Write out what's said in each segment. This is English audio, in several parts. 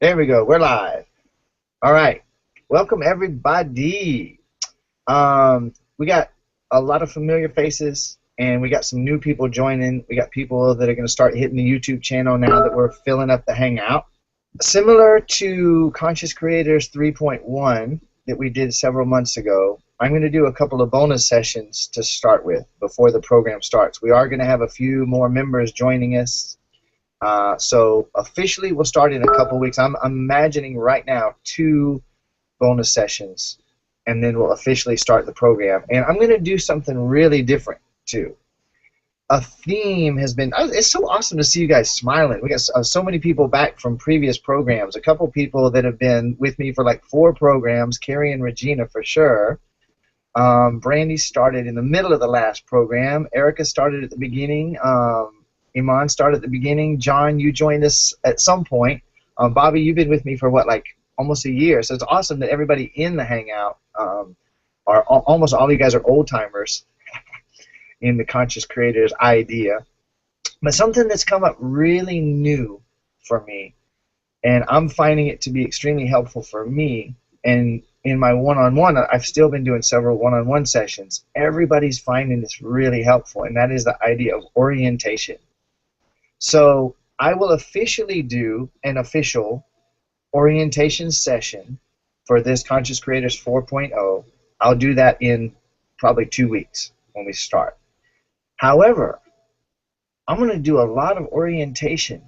There we go. We're live. All right. Welcome, everybody. We got a lot of familiar faces, and we got some new people joining. We got people that are going to start hitting the YouTube channel now that we're filling up the Hangout. Similar to Conscious Creators 3.1 that we did several months ago, I'm going to do a couple of bonus sessions to start with before the program starts. We are going to have a few more members joining us. So officially we'll start in a couple weeks. I'm imagining right now 2 bonus sessions, and then we'll officially start the program. And I'm going to do something really different too. A theme has been, it's so awesome to see you guys smiling. We got so many people back from previous programs. A couple people that have been with me for like 4 programs, Carrie and Regina for sure. Brandy started in the middle of the last program. Erica started at the beginning. Iman started at the beginning. John, you joined us at some point. Bobby, you've been with me for what, like almost a year. So it's awesome that everybody in the Hangout almost all you guys are old timers in the Conscious Creators idea. But something that's come up really new for me, and I'm finding it to be extremely helpful for me, and in my one-on-one, I've still been doing several one-on-one sessions. Everybody's finding this really helpful, and that is the idea of orientation. So I will officially do an official orientation session for this Conscious Creators 4.0. I'll do that in probably 2 weeks when we start. However, I'm going to do a lot of orientation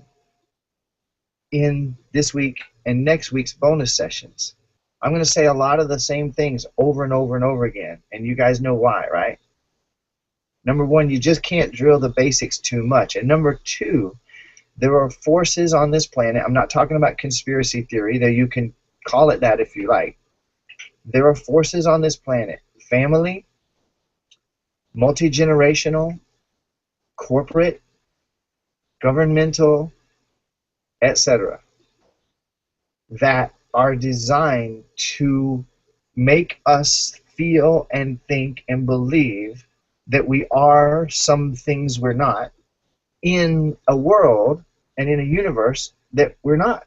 in this week and next week's bonus sessions. I'm going to say a lot of the same things over and over and over again, and you guys know why, right? Number 1, you just can't drill the basics too much. And number 2, there are forces on this planet. I'm not talking about conspiracy theory, though you can call it that if you like. There are forces on this planet, family, multi-generational, corporate, governmental, etc., that are designed to make us feel and think and believe that we are some things we're not in a world and in a universe that we're not.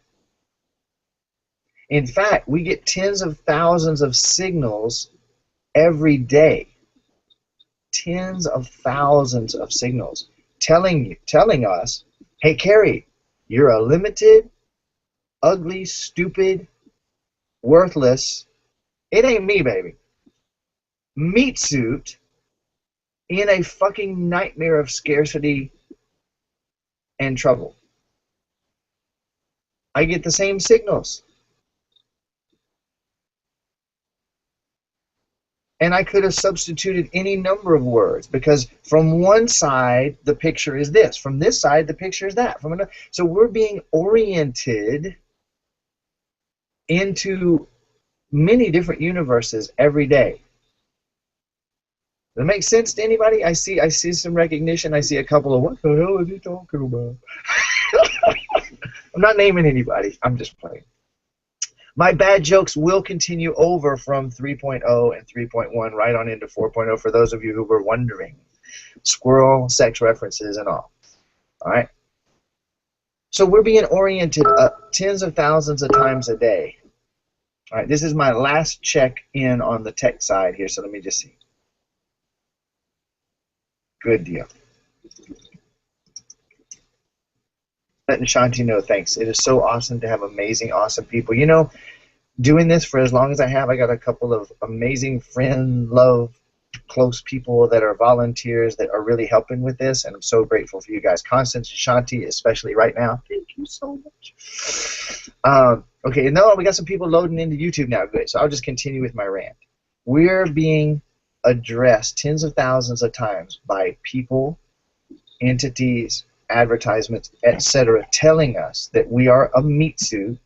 In fact, we get tens of thousands of signals every day. Tens of thousands of signals telling us, hey, Carrie, you're a limited, ugly, stupid, worthless, it ain't me, baby, meat suit in a fucking nightmare of scarcity and trouble. I get the same signals. And I could have substituted any number of words, because from one side the picture is this, from this side the picture is that. From another. So we're being oriented into many different universes every day. Does that make sense to anybody? I see some recognition. I see a couple of, what the hell is he talking about? I'm not naming anybody. I'm just playing. My bad jokes will continue over from 3.0 and 3.1 right on into 4.0 for those of you who were wondering. Squirrel, sex references, and all. All right? So we're being oriented tens of thousands of times a day. All right, this is my last check in on the tech side here, so let me just see. Good deal. Letting Shanti know, thanks. It is so awesome to have amazing, awesome people. You know, doing this for as long as I have, I got a couple of amazing friend, love, close people that are volunteers that are really helping with this, and I'm so grateful for you guys. Constance and Shanti, especially right now. Thank you so much. Okay, and now we got some people loading into YouTube now. Good, so I'll just continue with my rant. We're being addressed tens of thousands of times by people, entities, advertisements, etc., telling us that we are a meat suit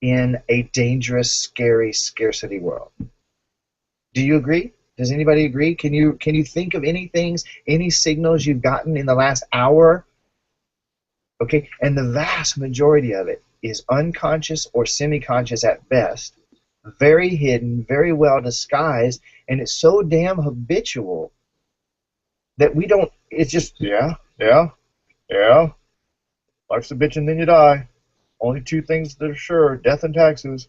in a dangerous, scary, scarcity world. Do you agree? Does anybody agree? Can you think of any things, any signals you've gotten in the last hour? Okay, and the vast majority of it is unconscious or semi-conscious at best, very hidden, very well disguised, and it's so damn habitual that we don't, it's just, yeah, life's a bitch and then you die. Only two things that are sure, death and taxes.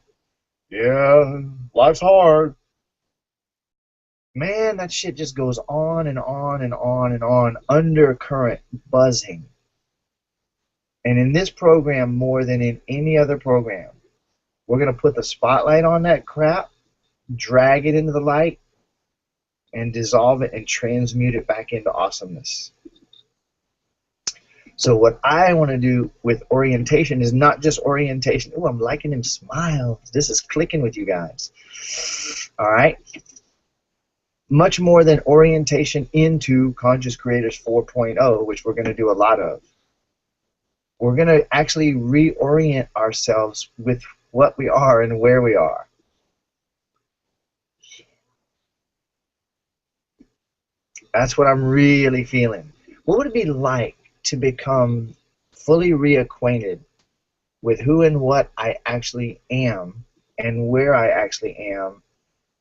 Yeah, life's hard. Man, that shit just goes on and on and on and on, undercurrent, buzzing. And in this program, more than in any other program, we're going to put the spotlight on that crap, drag it into the light, and dissolve it and transmute it back into awesomeness. So what I want to do with orientation is not just orientation. Oh, I'm liking him smile. This is clicking with you guys. All right. Much more than orientation into Conscious Creators 4.0, which we're going to do a lot of. We're going to actually reorient ourselves with what we are and where we are. That's what I'm really feeling. What would it be like to become fully reacquainted with who and what I actually am and where I actually am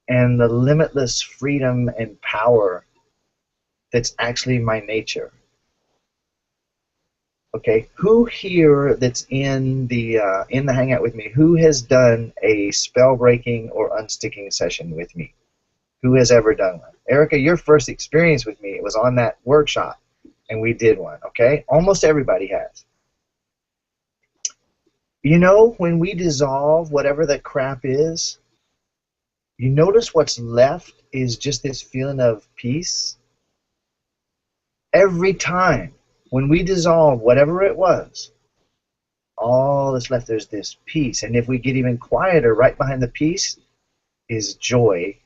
and the limitless freedom and power that's actually my nature? Okay, who here that's in the hangout with me, who has done a spell breaking or unsticking session with me? Who has ever done one? Erica, your first experience with me, it was on that workshop, and we did one, okay? Almost everybody has. You know, when we dissolve whatever the crap is, you notice what's left is just this feeling of peace. Every time, when we dissolve whatever it was, all that's left, there's this peace. And if we get even quieter, right behind the peace is joy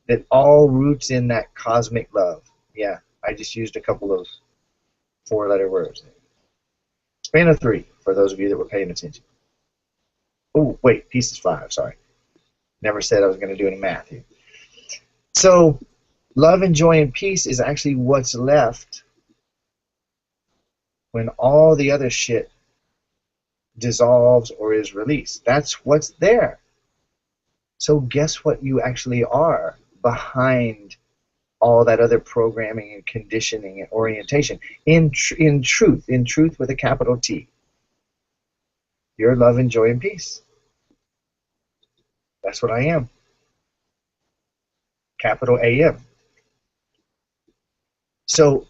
that all roots in that cosmic love. Yeah, I just used a couple of four-letter words. Span of 3, for those of you that were paying attention. Oh, wait, peace is 5, sorry. Never said I was going to do any math here. So, love and joy and peace is actually what's left when all the other shit dissolves or is released. That's what's there. So guess what you actually are behind all that other programming and conditioning and orientation. In truth with a capital T. You're love and joy and peace. That's what I am. Capital AM. So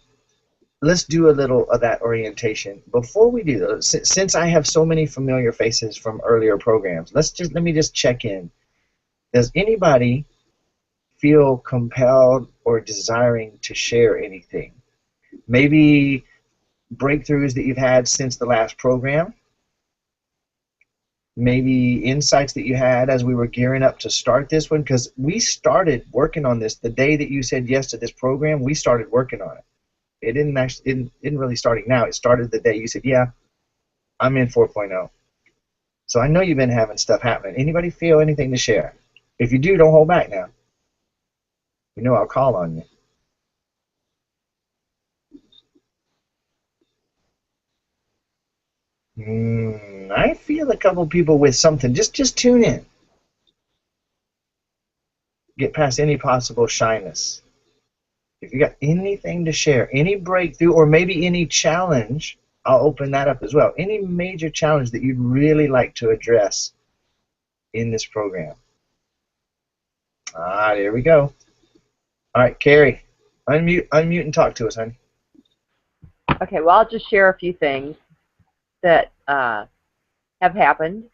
let's do a little of that orientation. Before we do that, since I have so many familiar faces from earlier programs, let me just check in. Does anybody feel compelled or desiring to share anything? Maybe breakthroughs that you've had since the last program? Maybe insights that you had as we were gearing up to start this one? Because we started working on this the day that you said yes to this program. We started working on it. It didn't really starting now. It started the day you said, yeah, I'm in 4.0. So I know you've been having stuff happening. Anybody feel anything to share? If you do, don't hold back now. You know I'll call on you. I feel a couple people with something. Just tune in. Get past any possible shyness. If you got anything to share, any breakthrough, or maybe any challenge, I'll open that up as well. Any major challenge that you'd really like to address in this program. Ah, there we go. All right, Carrie, unmute and talk to us, honey. Okay, well, I'll just share a few things that have happened.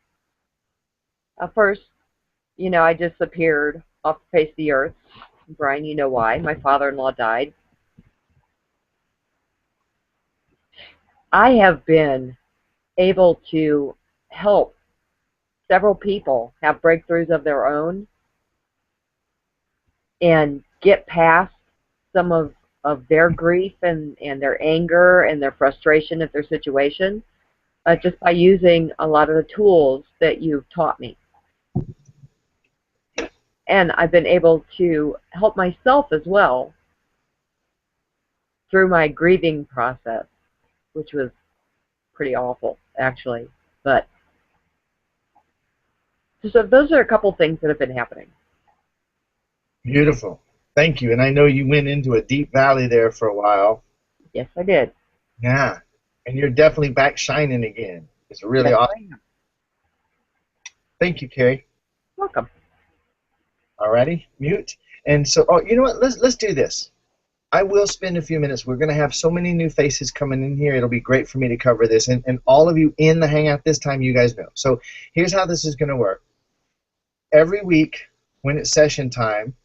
First, you know, I disappeared off the face of the earth. Brian, you know why. My father-in-law died. I have been able to help several people have breakthroughs of their own and get past some of their grief and their anger and their frustration at their situation just by using a lot of the tools that you've taught me. And I've been able to help myself as well through my grieving process, which was pretty awful, actually. But so those are a couple things that have been happening. Beautiful. Thank you. And I know you went into a deep valley there for a while. Yes, I did. Yeah. And you're definitely back shining again. It's really Yes, awesome. I am. Thank you, Carrie. Welcome. Alrighty, mute. And so, oh, you know what? Let's do this. I will spend a few minutes. We're going to have so many new faces coming in here. It'll be great for me to cover this. And all of you in the Hangout this time, you guys know. So here's how this is going to work. Every week when it's session time,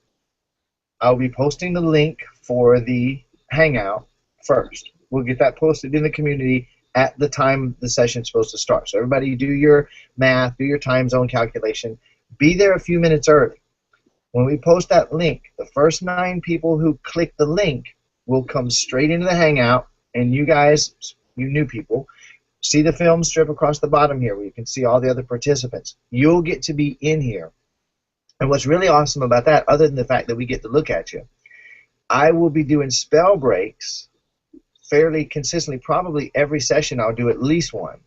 I'll be posting the link for the Hangout first. We'll get that posted in the community at the time the session's supposed to start. So everybody do your math, do your time zone calculation. Be there a few minutes early. When we post that link, the first 9 people who click the link will come straight into the Hangout, and you guys, you new people, see the film strip across the bottom here where you can see all the other participants. You'll get to be in here. And what's really awesome about that, other than the fact that we get to look at you, I will be doing spell breaks fairly consistently. Probably every session I'll do at least one.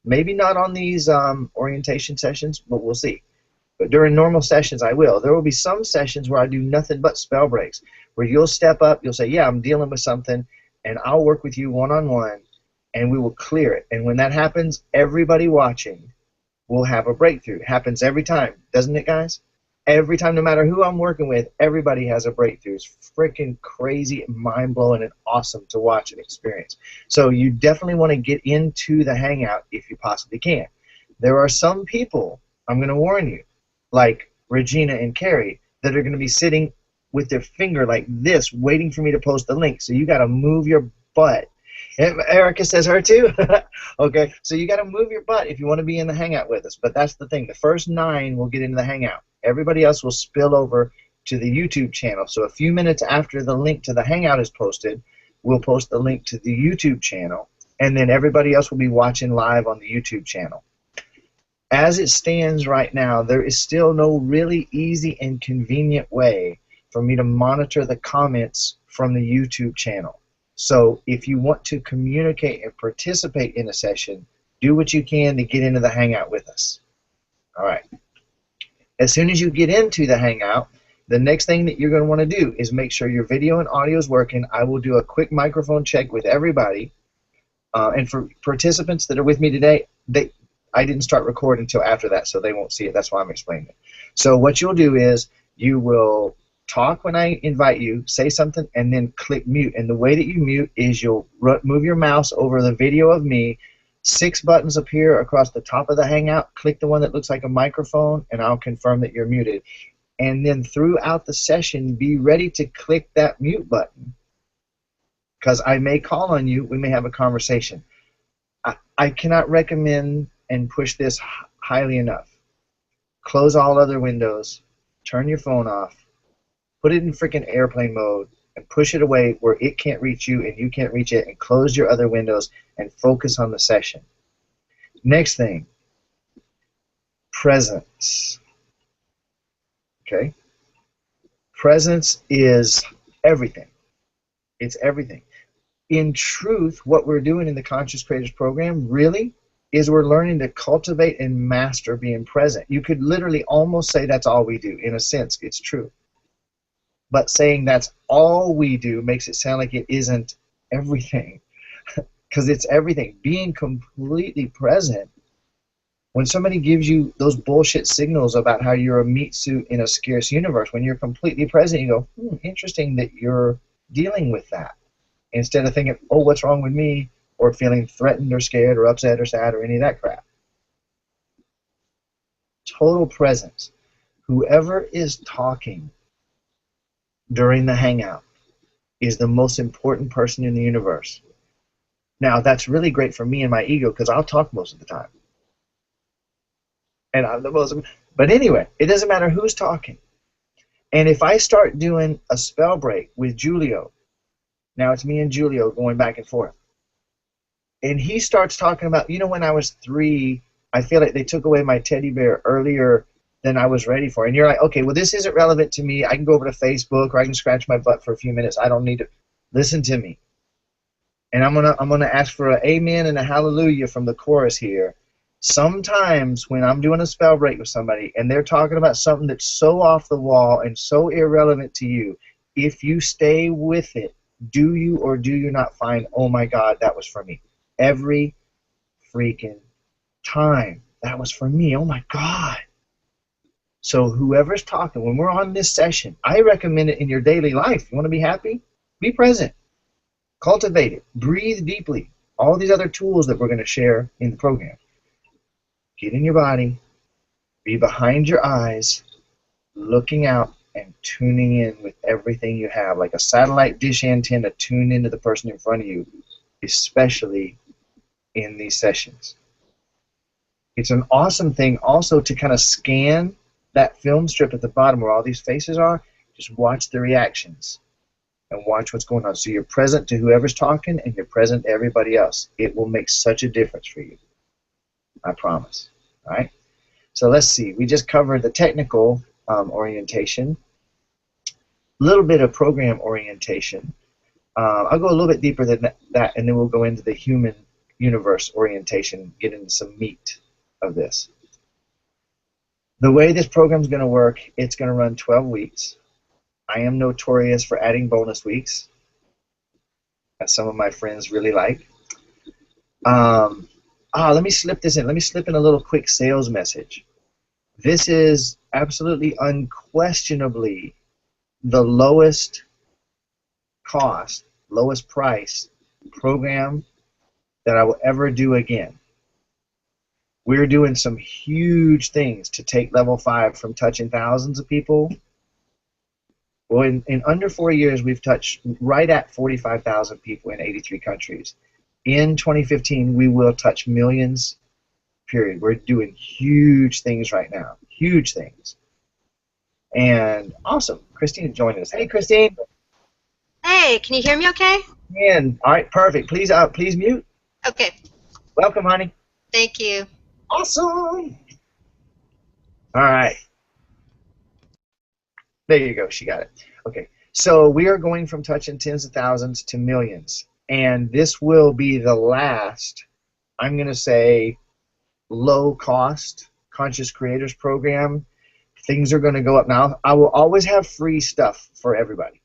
Maybe not on these orientation sessions, but we'll see. But during normal sessions, I will. There will be some sessions where I do nothing but spell breaks, where you'll step up, you'll say, yeah, I'm dealing with something, and I'll work with you one-on-one, and we will clear it. And when that happens, everybody watching will have a breakthrough. It happens every time, doesn't it, guys? Every time, no matter who I'm working with, everybody has a breakthrough. It's freaking crazy, mind-blowing, and awesome to watch and experience. So you definitely want to get into the Hangout if you possibly can. There are some people, I'm going to warn you, like Regina and Carrie, that are going to be sitting with their finger like this, waiting for me to post the link. So you got to move your butt. And Erica says her too. Okay, so you got to move your butt if you want to be in the Hangout with us. But that's the thing. The first 9 will get into the Hangout. Everybody else will spill over to the YouTube channel. So a few minutes after the link to the Hangout is posted, we'll post the link to the YouTube channel, and then everybody else will be watching live on the YouTube channel. As it stands right now, there is still no really easy and convenient way for me to monitor the comments from the YouTube channel. So if you want to communicate and participate in a session, do what you can to get into the Hangout with us. All right. As soon as you get into the Hangout, the next thing that you're going to want to do is make sure your video and audio is working. I will do a quick microphone check with everybody. And for participants that are with me today, I didn't start recording until after that, so they won't see it. That's why I'm explaining it. So what you'll do is you will talk when I invite you, say something, and then click mute. And the way that you mute is you'll move your mouse over the video of me. 6 buttons appear across the top of the Hangout. Click the one that looks like a microphone, and I'll confirm that you're muted. And then throughout the session, be ready to click that mute button, because I may call on you. We may have a conversation. I cannot recommend and push this highly enough. Close all other windows, turn your phone off, put it in freaking airplane mode, and push it away where it can't reach you and you can't reach it, and close your other windows and focus on the session. Next thing, presence. Okay? Presence is everything. It's everything. In truth, what we're doing in the Conscious Creators Program really is we're learning to cultivate and master being present. You could literally almost say that's all we do. In a sense, it's true. But saying that's all we do makes it sound like it isn't everything, because it's everything. Being completely present, when somebody gives you those bullshit signals about how you're a meat suit in a scarce universe, when you're completely present, you go, interesting that you're dealing with that. Instead of thinking, oh, what's wrong with me, or feeling threatened or scared or upset or sad or any of that crap. Total presence. Whoever is talking during the Hangout is the most important person in the universe. Now, that's really great for me and my ego, because I'll talk most of the time. And I'm the most. But anyway, it doesn't matter who's talking. And if I start doing a spell break with Julio, now it's me and Julio going back and forth, and he starts talking about, when I was 3, I feel like they took away my teddy bear earlier than I was ready for. And you're like, okay, well, this isn't relevant to me. I can go over to Facebook, or I can scratch my butt for a few minutes. I don't need to. Listen to me. And I'm gonna ask for an amen and a hallelujah from the chorus here. Sometimes when I'm doing a spell break with somebody and they're talking about something that's so off the wall and so irrelevant to you, if you stay with it, do you or do you not find, oh my God, that was for me? Every freaking time. That was for me. Oh my God. So whoever's talking, when we're on this session, I recommend it in your daily life. You want to be happy? Be present. Cultivate it. Breathe deeply. All these other tools that we're going to share in the program. Get in your body. Be behind your eyes, looking out and tuning in with everything you have, like a satellite dish antenna tuned into the person in front of you, especially in these sessions. It's an awesome thing also to kind of scan that film strip at the bottom where all these faces are. Just watch the reactions and watch what's going on. So you're present to whoever's talking and you're present to everybody else. It will make such a difference for you. I promise. All right? So let's see. We just covered the technical orientation, a little bit of program orientation. I'll go a little bit deeper than that, and then we'll go into the human universe orientation, get into some meat of this. The way this program is going to work, it's going to run 12 weeks. I am notorious for adding bonus weeks, as some of my friends really like. Let me slip this in. Let me slip in a little quick sales message. This is absolutely unquestionably the lowest cost, lowest price program that I will ever do again. We're doing some huge things to take level 5 from touching thousands of people. Well, in under 4 years, we've touched right at 45,000 people in 83 countries. In 2015, we will touch millions, period. We're doing huge things right now, huge things. And awesome. Christine joined us. Hey, Christine. Hey, can you hear me okay? And all right, perfect. Please mute. Okay. Welcome, honey. Thank you. Awesome. All right. There you go. She got it. Okay. So we are going from touching tens of thousands to millions. And this will be the last, I'm going to say, low-cost Conscious Creators program. Things are going to go up. Now, I will always have free stuff for everybody.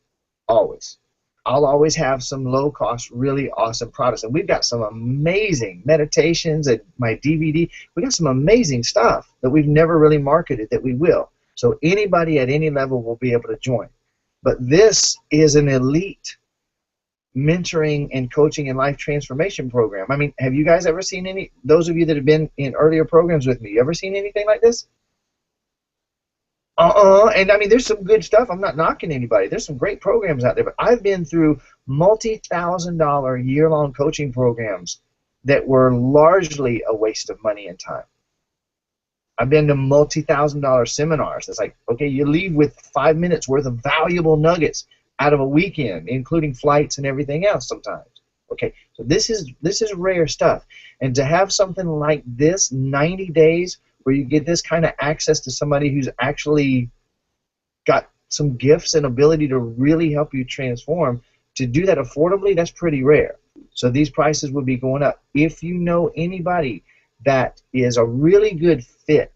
Always. I'll always have some low-cost, really awesome products. And we've got some amazing meditations and my DVD. We got some amazing stuff that we've never really marketed that we will. So anybody at any level will be able to join. But this is an elite mentoring and coaching and life transformation program. I mean, have you guys ever seen any, those of you that have been in earlier programs with me, you ever seen anything like this? And I mean, there's some good stuff. I'm not knocking anybody. There's some great programs out there, but I've been through multi-thousand-dollar year-long coaching programs that were largely a waste of money and time. I've been to multi-thousand-dollar seminars. It's like, okay, you leave with 5 minutes worth of valuable nuggets out of a weekend, including flights and everything else sometimes. Okay, so this is rare stuff. And to have something like this, 90 days, where you get this kind of access to somebody who's actually got some gifts and ability to really help you transform, to do that affordably, that's pretty rare. So these prices will be going up. If you know anybody that is a really good fit,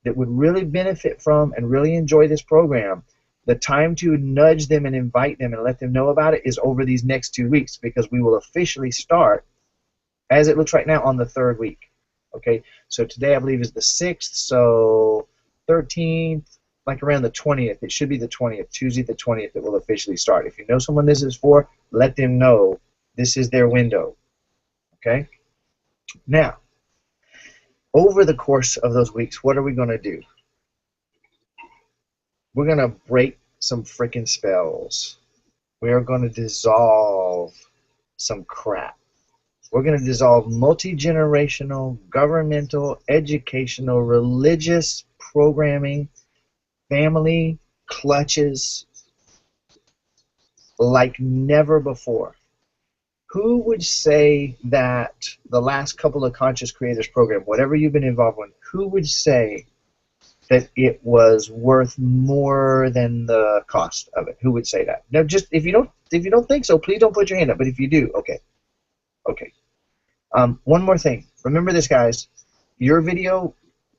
that would really benefit from and really enjoy this program, the time to nudge them and invite them and let them know about it is over these next 2 weeks, because we will officially start, as it looks right now, on the 3rd week. Okay, so today I believe is the 6th, so 13th, like around the 20th. It should be the 20th, Tuesday the 20th, it will officially start. If you know someone this is for, let them know this is their window. Okay? Now, over the course of those weeks, what are we going to do? We're going to break some freaking spells. We are going to dissolve some crap. We're going to dissolve multi-generational, governmental, educational, religious programming, family clutches like never before. Who would say that the last couple of Conscious Creators program, whatever you've been involved with, who would say that it was worth more than the cost of it? Who would say that? Now, just if you don't think so, please don't put your hand up. But if you do, okay. Okay. One more thing. Remember this, guys. Your video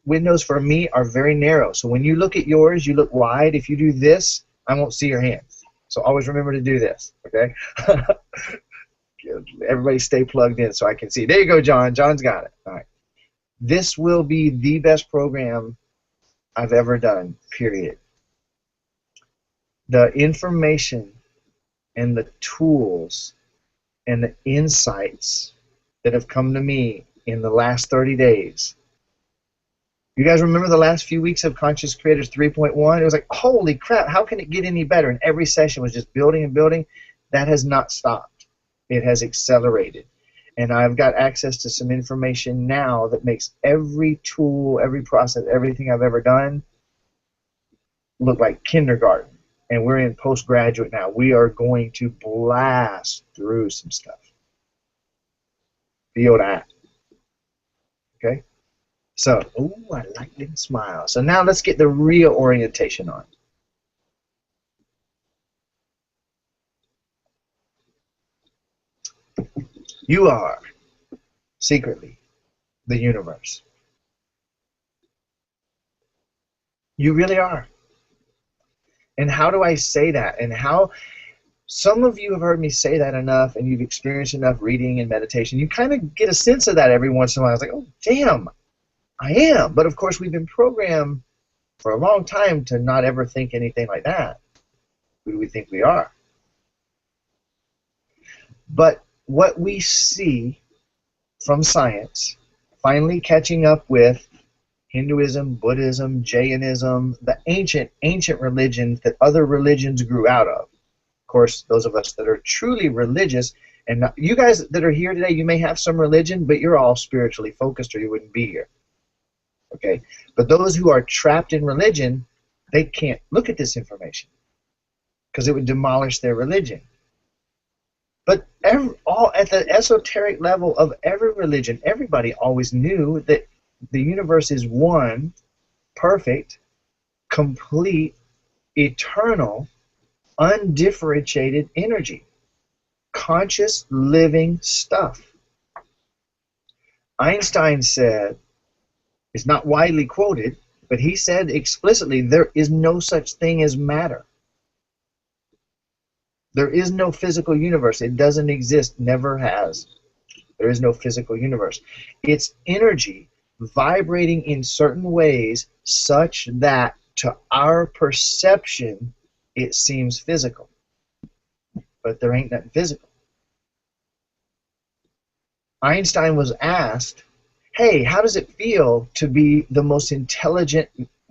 windows for me are very narrow. So when you look at yours, you look wide. If you do this, I won't see your hand. So always remember to do this, okay? Everybody stay plugged in so I can see. There you go, John. John's got it. All right. This will be the best program I've ever done, period. The information and the tools and the insights that have come to me in the last 30 days. You guys remember the last few weeks of Conscious Creators 3.1? It was like, holy crap, how can it get any better? And every session was just building and building. That has not stopped. It has accelerated. And I've got access to some information now that makes every tool, every process, everything I've ever done look like kindergarten. And we're in postgraduate now. We are going to blast through some stuff. Feel that. Okay? So, ooh, I like them smiles. So now let's get the real orientation on. You are secretly the universe. You really are. And how do I say that? And how some of you have heard me say that enough, and you've experienced enough reading and meditation. You kind of get a sense of that every once in a while. I was like, oh, damn, I am. But of course, we've been programmed for a long time to not ever think anything like that. Who do we think we are? But what we see from science, finally catching up with Hinduism, Buddhism, Jainism, the ancient religions that other religions grew out of. Of course, those of us that are truly religious, and not, you guys that are here today, you may have some religion, but you're all spiritually focused or you wouldn't be here. Okay? But those who are trapped in religion, they can't look at this information because it would demolish their religion. But all at the esoteric level of every religion, everybody always knew that the universe is one, perfect, complete, eternal, undifferentiated energy. Conscious, living stuff. Einstein said, it's not widely quoted, but he said explicitly, there is no such thing as matter. There is no physical universe. It doesn't exist, never has. There is no physical universe. It's energy vibrating in certain ways such that to our perception it seems physical. But there ain't nothing physical. Einstein was asked, hey, how does it feel to be the most intelligent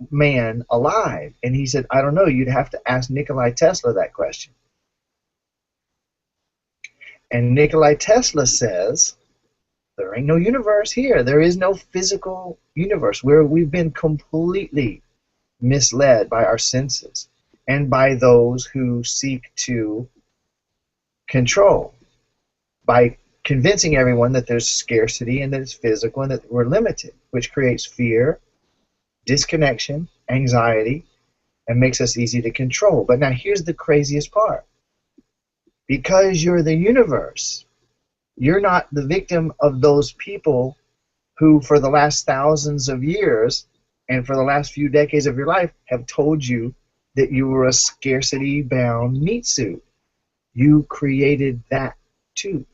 man alive? And he said, I don't know. You'd have to ask Nikola Tesla that question. And Nikola Tesla says, there ain't no universe here. There is no physical universe where we've been completely misled by our senses and by those who seek to control by convincing everyone that there's scarcity and that it's physical and that we're limited, which creates fear, disconnection, anxiety, and makes us easy to control. But now here's the craziest part. Because you're the universe, you're not the victim of those people who for the last thousands of years and for the last few decades of your life have told you that you were a scarcity-bound meat suit. You created that too.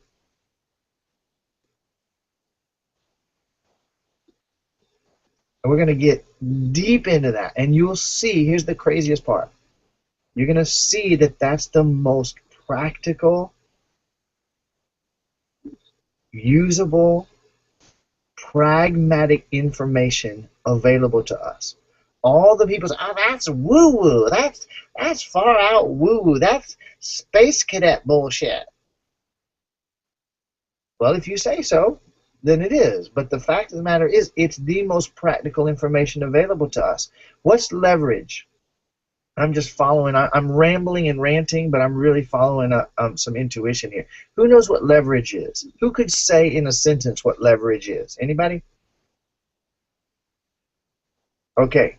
And we're going to get deep into that, and you'll see, here's the craziest part. You're going to see that that's the most practical, usable, pragmatic information available to us. All the people say, oh, that's woo-woo, that's far out woo-woo, that's space cadet bullshit. Well, if you say so, then it is. But the fact of the matter is, it's the most practical information available to us. What's leverage? I'm just following. I'm rambling and ranting, but I'm really following some intuition here. Who knows what leverage is? Who could say in a sentence what leverage is? Anybody? Okay,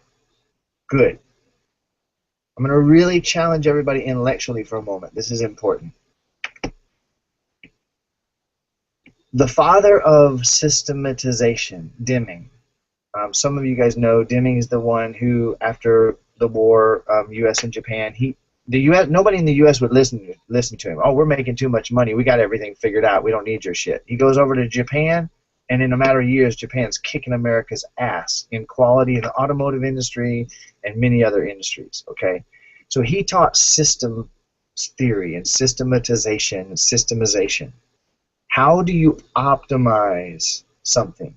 good. I'm going to really challenge everybody intellectually for a moment. This is important. The father of systematization, Deming. Some of you guys know Deming is the one who, after the war, U.S. and Japan, nobody in the U.S. would listen to him. Oh, we're making too much money. We got everything figured out. We don't need your shit. He goes over to Japan. And in a matter of years, Japan's kicking America's ass in quality in the automotive industry and many other industries, okay? So he taught systems theory and systemization. How do you optimize something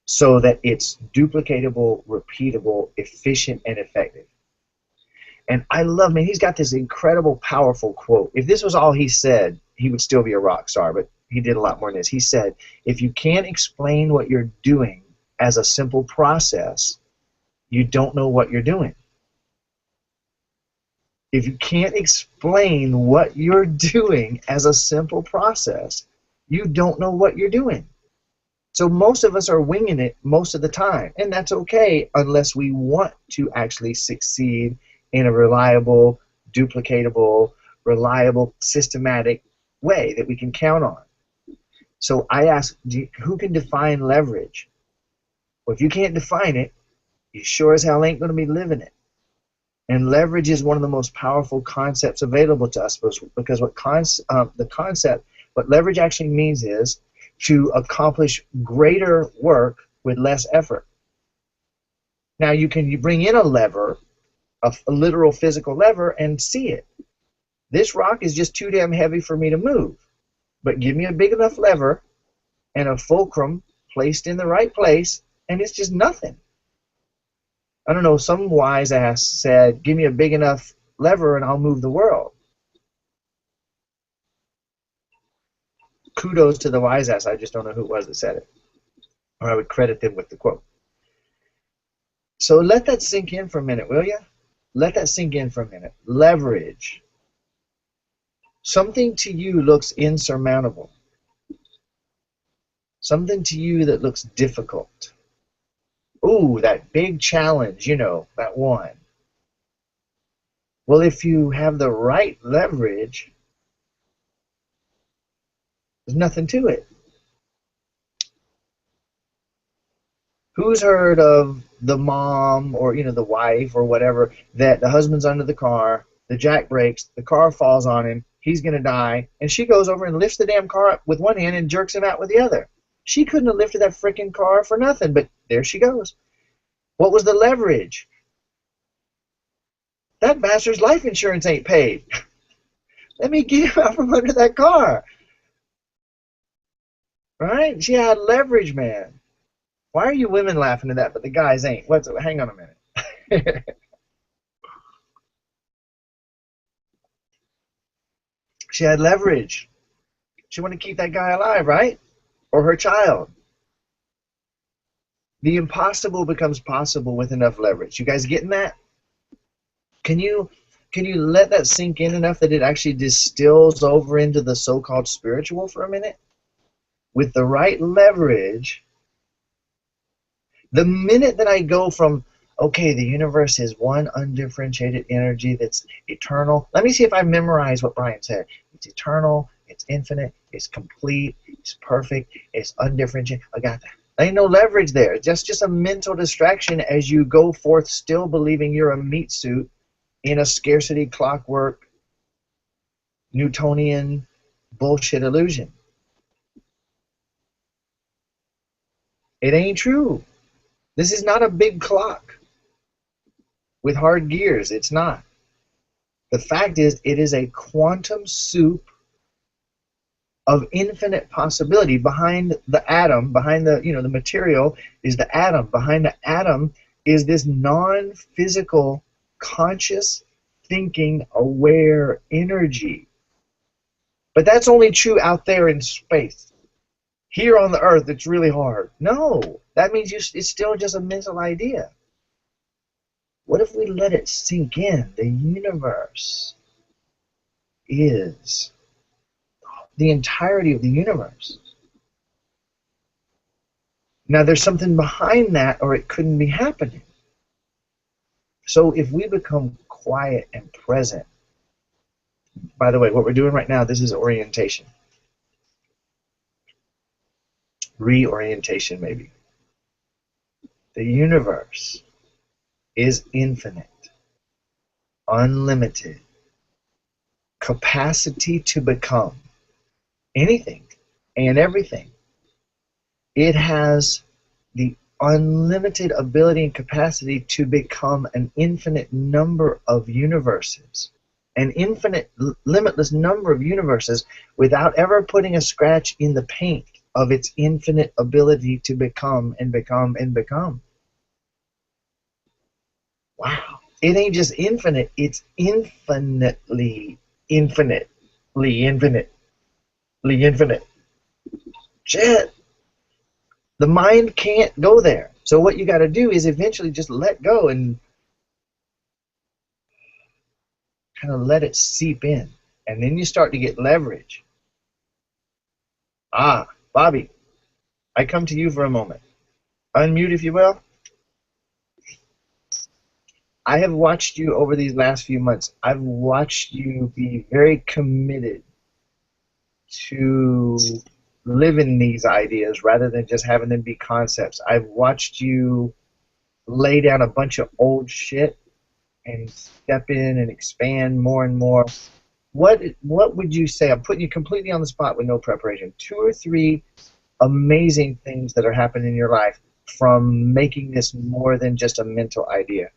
so that it's duplicatable, repeatable, efficient, and effective? And I love, man, he's got this incredible, powerful quote. If this was all he said, he would still be a rock star, but he did a lot more than this. He said, if you can't explain what you're doing as a simple process, you don't know what you're doing. If you can't explain what you're doing as a simple process, you don't know what you're doing. So most of us are winging it most of the time, and that's okay unless we want to actually succeed in a reliable, duplicatable, reliable, systematic way that we can count on. So I ask, who can define leverage? Well, if you can't define it, you sure as hell ain't going to be living it. And leverage is one of the most powerful concepts available to us, because what leverage actually means is to accomplish greater work with less effort. Now you bring in a lever, a literal physical lever, and see it. This rock is just too damn heavy for me to move. But give me a big enough lever and a fulcrum placed in the right place, and it's just nothing. I don't know, some wise ass said, give me a big enough lever and I'll move the world. Kudos to the wise ass. I just don't know who it was that said it. Or I would credit them with the quote. So let that sink in for a minute, will you? Let that sink in for a minute. Leverage. Something to you looks insurmountable. Something to you that looks difficult. Ooh, that big challenge, you know, that one. Well, if you have the right leverage, there's nothing to it. Who's heard of the mom or, you know, the wife or whatever, that the husband's under the car, the jack breaks, the car falls on him, he's going to die, and she goes over and lifts the damn car up with one hand and jerks him out with the other. She couldn't have lifted that freaking car for nothing, but there she goes. What was the leverage? That bastard's life insurance ain't paid. Let me get him out from under that car. Right? She had leverage, man. Why are you women laughing at that, but the guys ain't? Hang on a minute. She had leverage. She wanted to keep that guy alive, right? Or her child. The impossible becomes possible with enough leverage. You guys getting that? Can you let that sink in enough that it actually distills over into the so-called spiritual for a minute? With the right leverage, the minute that I go from, okay, the universe is one undifferentiated energy that's eternal. Let me see if I memorize what Brian said. It's eternal, it's infinite, it's complete, it's perfect, it's undifferentiated. I got that. There ain't no leverage there. Just a mental distraction as you go forth still believing you're a meat suit in a scarcity clockwork Newtonian bullshit illusion. It ain't true. This is not a big clock with hard gears. It's not. The fact is, it is a quantum soup of infinite possibility. Behind the atom, behind the the material, is the atom. Behind the atom is this non-physical, conscious, thinking, aware energy. But that's only true out there in space. Here on the earth, it's really hard. No, that means it's still just a mental idea. What if we let it sink in? The universe is the entirety of the universe. Now, there's something behind that, or it couldn't be happening. So if we become quiet and present, by the way, what we're doing right now, this is orientation. Reorientation, maybe. The universe is infinite, unlimited, capacity to become anything and everything. It has the unlimited ability and capacity to become an infinite number of universes, an infinite, limitless number of universes, without ever putting a scratch in the paint of its infinite ability to become and become and become. Wow. It ain't just infinite, it's infinitely, infinitely infinite. Shit. The mind can't go there. So what you got to do is eventually just let go and kind of let it seep in. And then you start to get leverage. Ah, Bobby, I come to you for a moment. Unmute, if you will. I have watched you over these last few months. I've watched you be very committed to living these ideas rather than just having them be concepts. I've watched you lay down a bunch of old shit and step in and expand more and more. What would you say? I'm putting you completely on the spot with no preparation. 2 or 3 amazing things that are happening in your life from making this more than just a mental idea.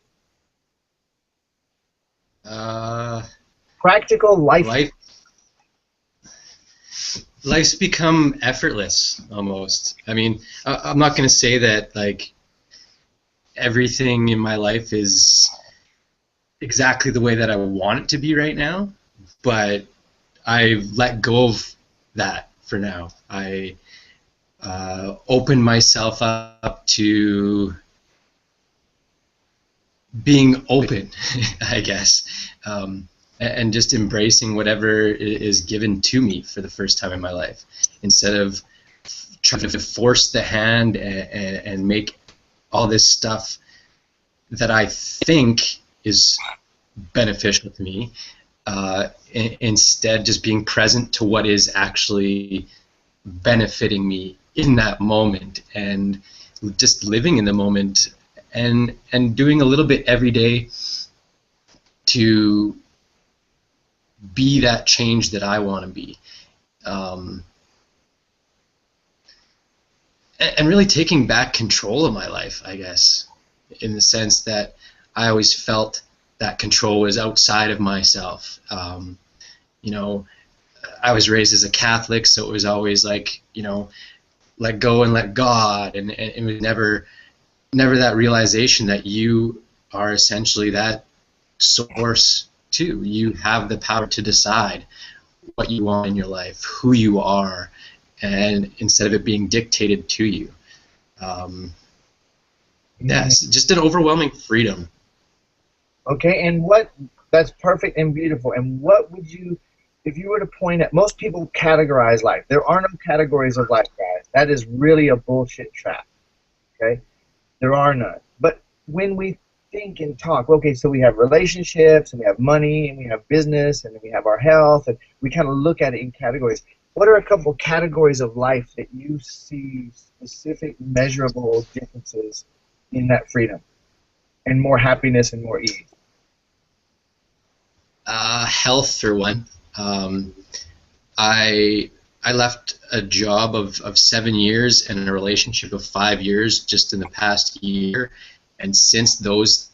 Practical life. Life's become effortless almost. I mean, I'm not going to say that like everything in my life is exactly the way that I want it to be right now, but I've let go of that for now. I opened myself up to being open, I guess, and just embracing whatever is given to me for the first time in my life, instead of trying to force the hand and make all this stuff that I think is beneficial to me, instead just being present to what is actually benefiting me in that moment, and just living in the moment, and doing a little bit every day to be that change that I want to be, and really taking back control of my life, I guess, in the sense that I always felt that control was outside of myself. You know, I was raised as a Catholic, so it was always like, you know, let go and let God, and it was never that realization that you are essentially that source too. You have the power to decide what you want in your life, who you are, and instead of it being dictated to you. Yes, just an overwhelming freedom. Okay, and that's perfect and beautiful. And what would you, if you were to point at, most people categorize life. There are no categories of life, guys. That is really a bullshit trap. Okay? There are none. But when we think and talk, okay, so we have relationships, and we have money, and we have business, and we have our health, and we kind of look at it in categories. What are a couple categories of life that you see specific measurable differences in that freedom and more happiness and more ease? Health, for one. I left a job of 7 years and a relationship of 5 years just in the past year, and since those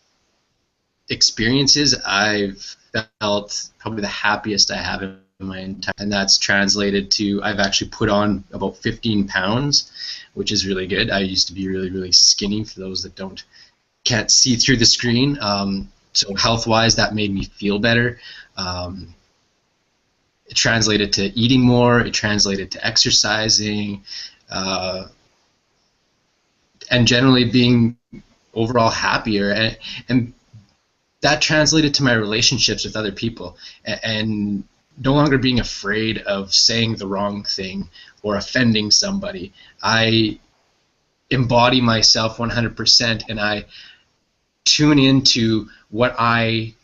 experiences, I've felt probably the happiest I have in my entire, and that's translated to, I've actually put on about 15 pounds, which is really good. I used to be really, really skinny, for those that can't see through the screen. So health-wise, that made me feel better. It translated to eating more. It translated to exercising, and generally being overall happier. And that translated to my relationships with other people, and no longer being afraid of saying the wrong thing or offending somebody. I embody myself 100%, and I tune into what I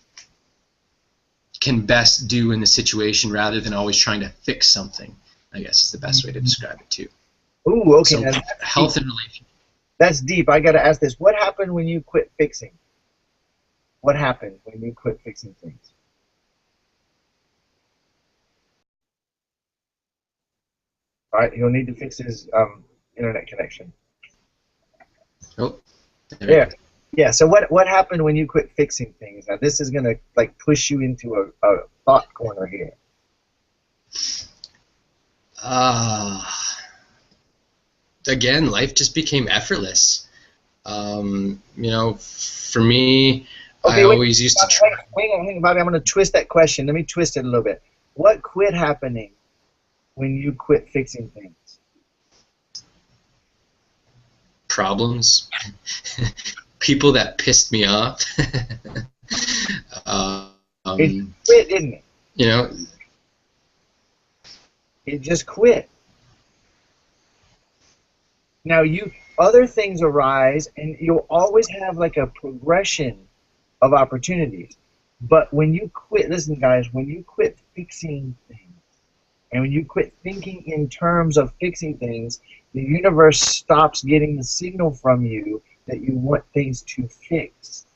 can best do in the situation rather than always trying to fix something, I guess is the best way to describe it too. Ooh, okay. So health and relationships. That's deep. I got to ask this. What happened when you quit fixing? What happened when you quit fixing things? All right, he'll need to fix his internet connection. Oh, there we There. go. Yeah. So what happened when you quit fixing things? Now this is gonna like push you into a thought corner here. Again, life just became effortless. You know, for me, I Okay, wait, always used to Bobby, try hang on, Bobby. I'm gonna twist that question. Let me twist it a little bit. What quit happening when you quit fixing things? problems, people that pissed me off. It quit, didn't it? You know, It just quit. Now other things arise, and you'll always have like a progression of opportunities. But when you quit, listen, guys, when you quit fixing things, and when you quit thinking in terms of fixing things, the universe stops getting the signal from you that you want things to fix.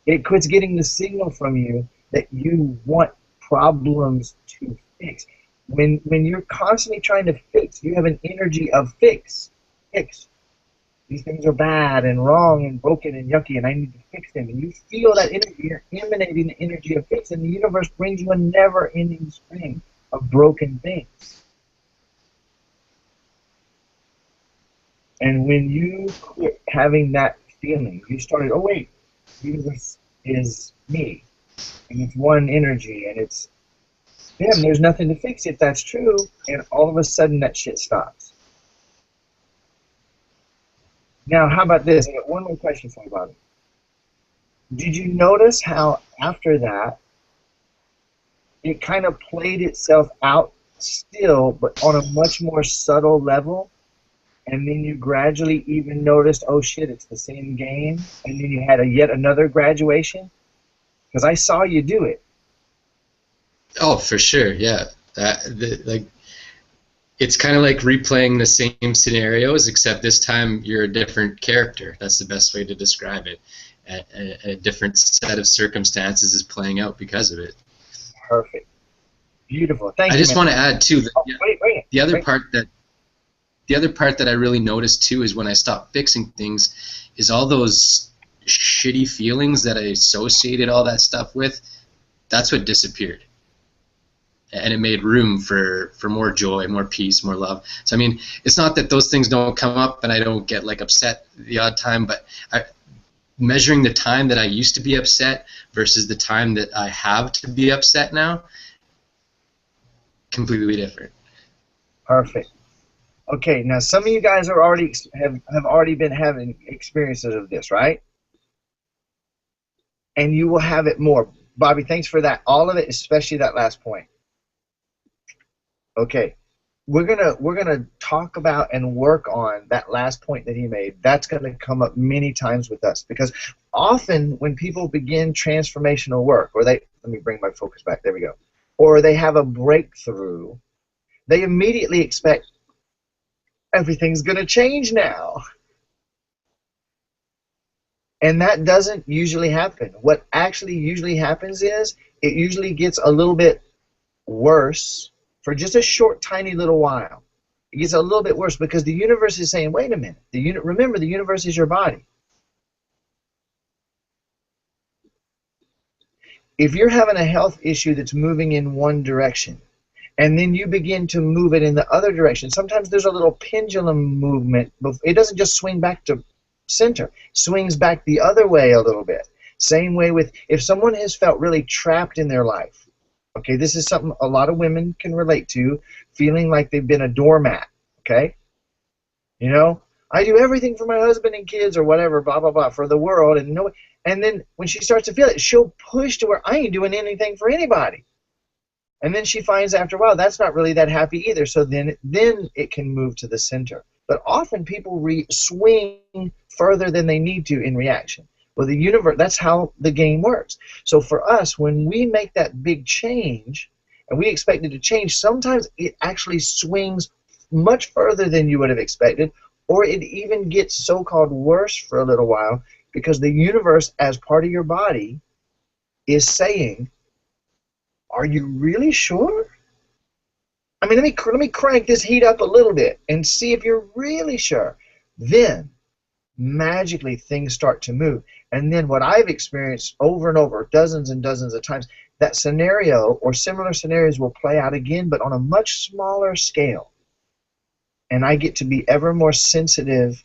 It quits getting the signal from you that you want problems to fix. When you're constantly trying to fix, you have an energy of fix. Fix. These things are bad and wrong and broken and yucky, and I need to fix them. And you feel that energy, you're emanating the energy of fix, and the universe brings you a never-ending string of broken things. And when you quit having that feeling, you started, oh wait, the universe is me, and it's one energy, and it's them. There's nothing to fix if that's true, and all of a sudden that shit stops. Now, how about this? I got one more question for you, Bobby. Did you notice how after that it kind of played itself out still, but on a much more subtle level? And then you gradually even noticed, oh shit, it's the same game, and then you had yet another graduation? Because I saw you do it. oh, for sure, yeah. Like, it's kind of like replaying the same scenarios, except this time you're a different character. That's the best way to describe it. A different set of circumstances is playing out because of it. Perfect. Beautiful. Thank I you, just man. want to add too that Oh, wait. the other part that I really noticed too is when I stopped fixing things, is all those shitty feelings that I associated all that stuff with. That's what disappeared. And it made room for more joy, more peace, more love. So I mean, it's not that those things don't come up and I don't get like upset the odd time, but measuring the time that I used to be upset versus the time that I have to be upset now, completely different. Perfect. Okay, now some of you guys are already have already been having experiences of this, right? And you will have it more. Bobby, thanks for that. All of it, especially that last point. Okay, we're gonna talk about and work on that last point that he made. That's gonna come up many times with us because often when people begin transformational work, or let me bring my focus back. There we go. Or they have a breakthrough, they immediately expect everything's gonna change now. And that doesn't usually happen. What actually usually happens is it usually gets a little bit worse for just a short, tiny little while. It gets a little bit worse because the universe is saying, wait a minute. Remember, the universe is your body. If you're having a health issue that's moving in one direction, and then you begin to move it in the other direction, sometimes there's a little pendulum movement. It doesn't just swing back to center. It swings back the other way a little bit. Same way with if someone has felt really trapped in their life. Okay, this is something a lot of women can relate to, feeling like they've been a doormat, okay? You know, I do everything for my husband and kids or whatever, blah, blah, blah, for the world. And then when she starts to feel it, she'll push to where I ain't doing anything for anybody. And then she finds after a while that's not really that happy either, so then it can move to the center. But often people swing further than they need to in reaction. Well, the universe, that's how the game works. So for us, when we make that big change, and we expect it to change, sometimes it actually swings much further than you would have expected, or it even gets so-called worse for a little while, because the universe, as part of your body, is saying, are you really sure? I mean, let me crank this heat up a little bit and see if you're really sure. Then, magically, things start to move. And then what I've experienced over and over, dozens and dozens of times, that scenario or similar scenarios will play out again, but on a much smaller scale. And I get to be ever more sensitive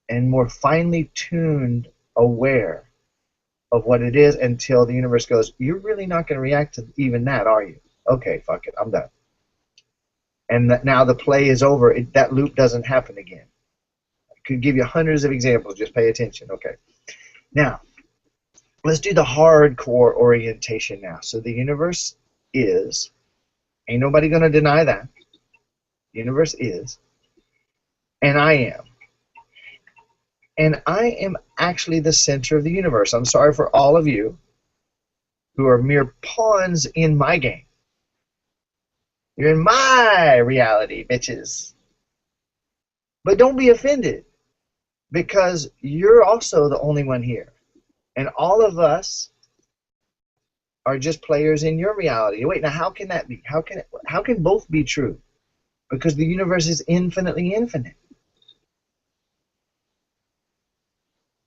and more finely tuned, aware of what it is until the universe goes, you're really not going to react to even that, are you? Okay, fuck it, I'm done. And now the play is over. That loop doesn't happen again. I could give you hundreds of examples. Just pay attention. Okay. Now, let's do the hardcore orientation now. So the universe is. Ain't nobody going to deny that. The universe is. And I am. And I am actually the center of the universe. I'm sorry for all of you who are mere pawns in my game. You're in my reality, bitches. But don't be offended, because you're also the only one here. And all of us are just players in your reality. Wait, now how can that be? How can both be true? Because the universe is infinitely infinite.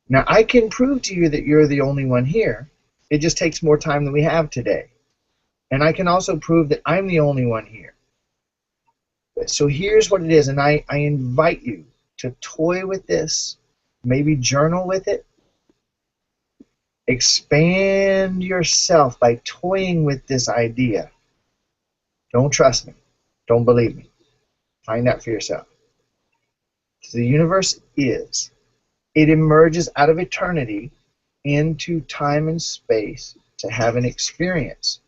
Now, I can prove to you that you're the only one here. It just takes more time than we have today. And I can also prove that I'm the only one here. So here's what it is, and I invite you to toy with this, maybe journal with it. Expand yourself by toying with this idea. Don't trust me. Don't believe me. Find out for yourself. So the universe is. It emerges out of eternity into time and space to have an experience.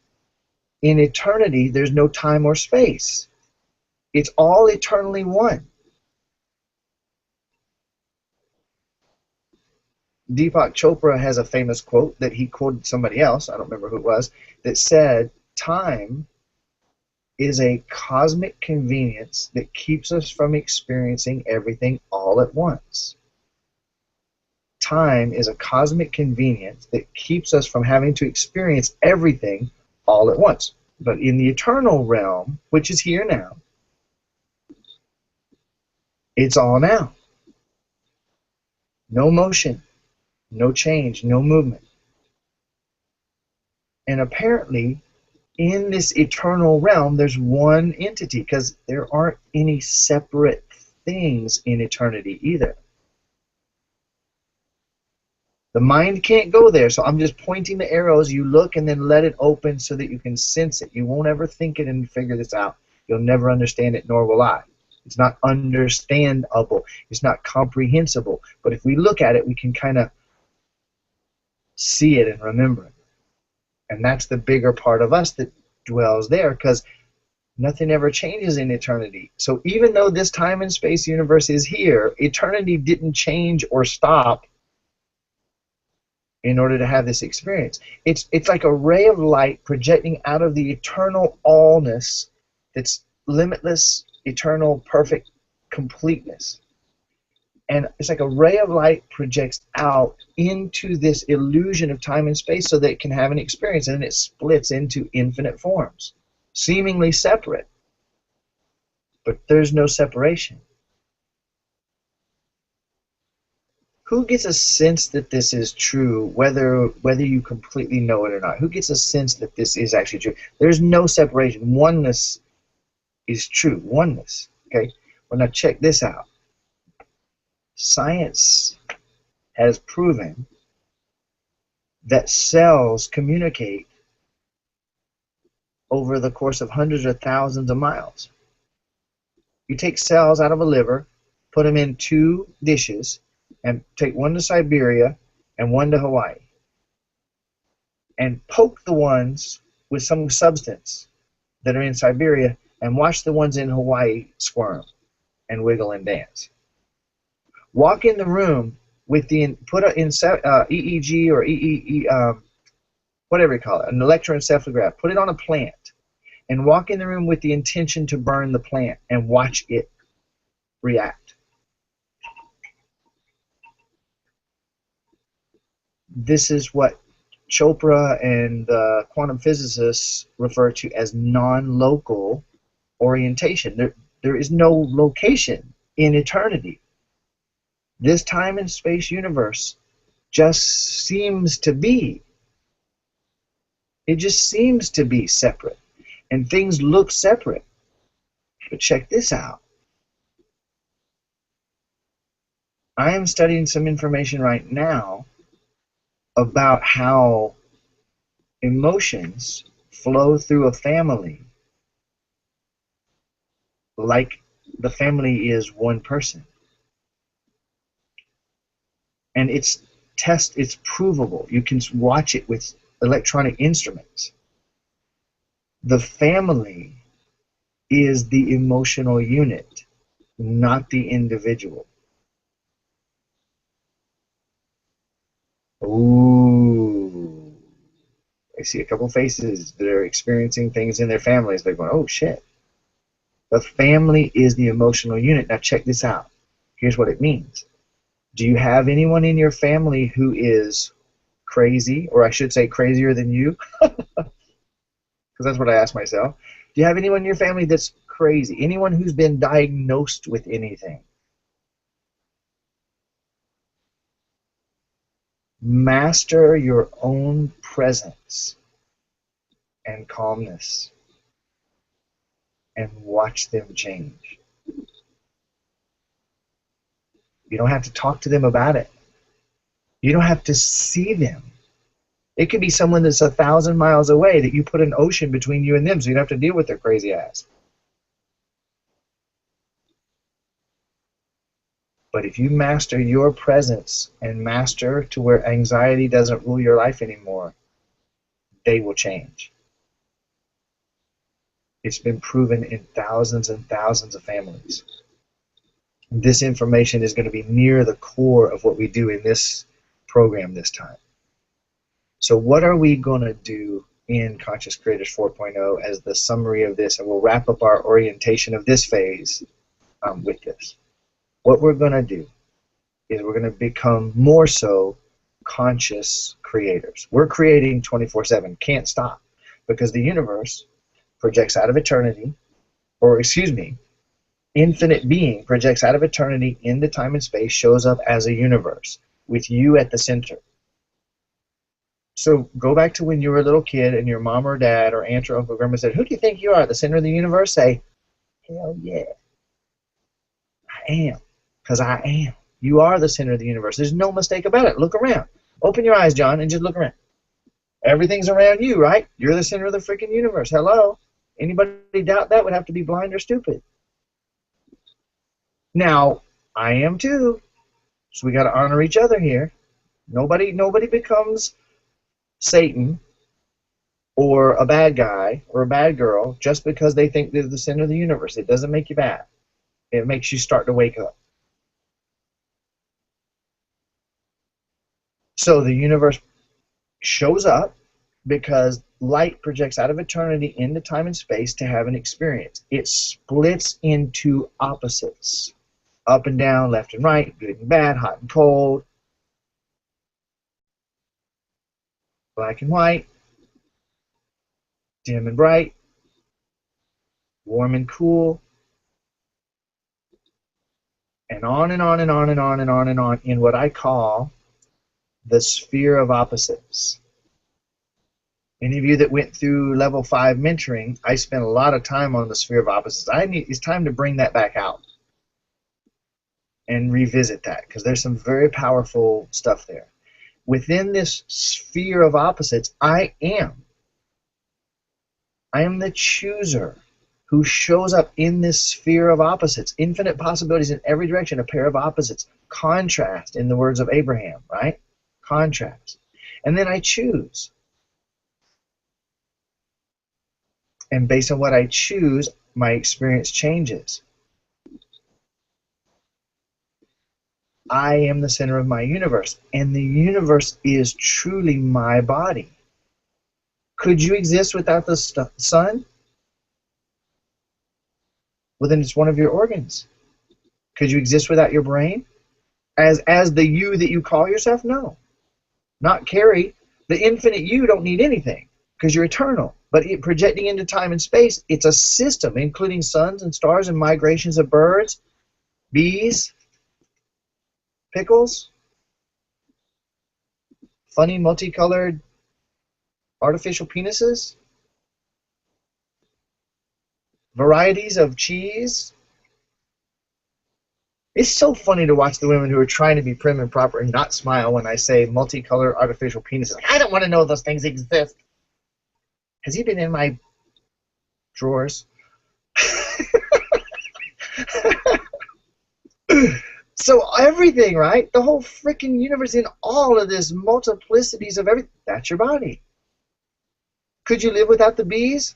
In eternity, there's no time or space. It's all eternally one. Deepak Chopra has a famous quote that he quoted somebody else, I don't remember who it was, that said, time is a cosmic convenience that keeps us from experiencing everything all at once. Time is a cosmic convenience that keeps us from having to experience everything all at once. But in the eternal realm, which is here now, it's all now. No motion, no change, no movement. And apparently, in this eternal realm, there's one entity, because there aren't any separate things in eternity either. The mind can't go there, so I'm just pointing the arrows. You look and then let it open so that you can sense it. You won't ever think it and figure this out. You'll never understand it, nor will I. It's not understandable. It's not comprehensible. But if we look at it, we can kind of see it and remember it. And that's the bigger part of us that dwells there, because nothing ever changes in eternity. So even though this time and space universe is here, eternity didn't change or stop in order to have this experience. It's like a ray of light projecting out of the eternal allness that's limitless, eternal, perfect completeness. And it's like a ray of light projects out into this illusion of time and space so that it can have an experience, and then it splits into infinite forms, seemingly separate. But there's no separation. Who gets a sense that this is true, whether you completely know it or not? Who gets a sense that this is actually true? There's no separation. Oneness is true. Oneness. Okay? Well, now check this out. Science has proven that cells communicate over the course of hundreds or thousands of miles. You take cells out of a liver, put them in 2 dishes, and take one to Siberia and one to Hawaii, and poke the ones with some substance that are in Siberia and watch the ones in Hawaii squirm and wiggle and dance. Walk in the room with the put in EEG or whatever you call it, an electroencephalograph. Put it on a plant and walk in the room with the intention to burn the plant and watch it react. This is what Chopra and quantum physicists refer to as non-local orientation. There is no location in eternity. This time and space universe just seems to be. It just seems to be separate. And things look separate. But check this out. I am studying some information right now about how emotions flow through a family like the family is one person. And it's provable. You can watch it with electronic instruments. The family is the emotional unit, not the individual. Ooh. I see a couple faces that are experiencing things in their families. They're going, oh shit. The family is the emotional unit. Now check this out. Here's what it means. Do you have anyone in your family who is crazy, or I should say crazier than you? Because that's what I ask myself. Do you have anyone in your family that's crazy? Anyone who's been diagnosed with anything? Master your own presence and calmness and watch them change. You don't have to talk to them about it. You don't have to see them. It could be someone that's 1,000 miles away that you put an ocean between you and them so you don't have to deal with their crazy ass. But if you master your presence and master to where anxiety doesn't rule your life anymore, they will change. It's been proven in thousands and thousands of families. This information is going to be near the core of what we do in this program this time. So what are we going to do in Conscious Creators 4.0 as the summary of this? And we'll wrap up our orientation of this phase with this. What we're going to do is we're going to become more so conscious creators. We're creating 24/7, can't stop, because the universe projects out of eternity, or excuse me, infinite being projects out of eternity into time and space, shows up as a universe with you at the center. So go back to when you were a little kid and your mom or dad or aunt or uncle or grandma said, who do you think you are, the center of the universe? Say, hell yeah, I am, because I am. You are the center of the universe. There's no mistake about it. Look around. Open your eyes, John, and just look around. Everything's around you, right? You're the center of the freaking universe. Hello? Anybody doubt that would have to be blind or stupid. Now, I am too, so we got to honor each other here. Nobody becomes Satan or a bad guy or a bad girl just because they think they're the center of the universe. It doesn't make you bad. It makes you start to wake up. So the universe shows up because light projects out of eternity into time and space to have an experience. It splits into opposites. Up and down, left and right, good and bad, hot and cold, black and white, dim and bright, warm and cool, and on and on and on and on and on and on in what I call the sphere of opposites. Any of you that went through level 5 mentoring, I spent a lot of time on the sphere of opposites. It's time to bring that back out and revisit that, because there's some very powerful stuff there. Within this sphere of opposites, I am the chooser who shows up in this sphere of opposites. Infinite possibilities in every direction, a pair of opposites. Contrast, in the words of Abraham, right? Contrast. And then I choose. And based on what I choose, my experience changes. I am the center of my universe, and the universe is truly my body. Could you exist without the sun? Well, then it's one of your organs. Could you exist without your brain? As the you that you call yourself? No. Not Carrie. The infinite you don't need anything. because you're eternal. But projecting into time and space, it's a system, including suns and stars and migrations of birds, bees, pickles, funny multicolored artificial penises, varieties of cheese. It's so funny to watch the women who are trying to be prim and proper and not smile when I say multicolored artificial penises. Like, I don't want to know those things exist. Has he been in my drawers? So everything, right? The whole freaking universe in all of this multiplicities of everything, that's your body. Could you live without the bees?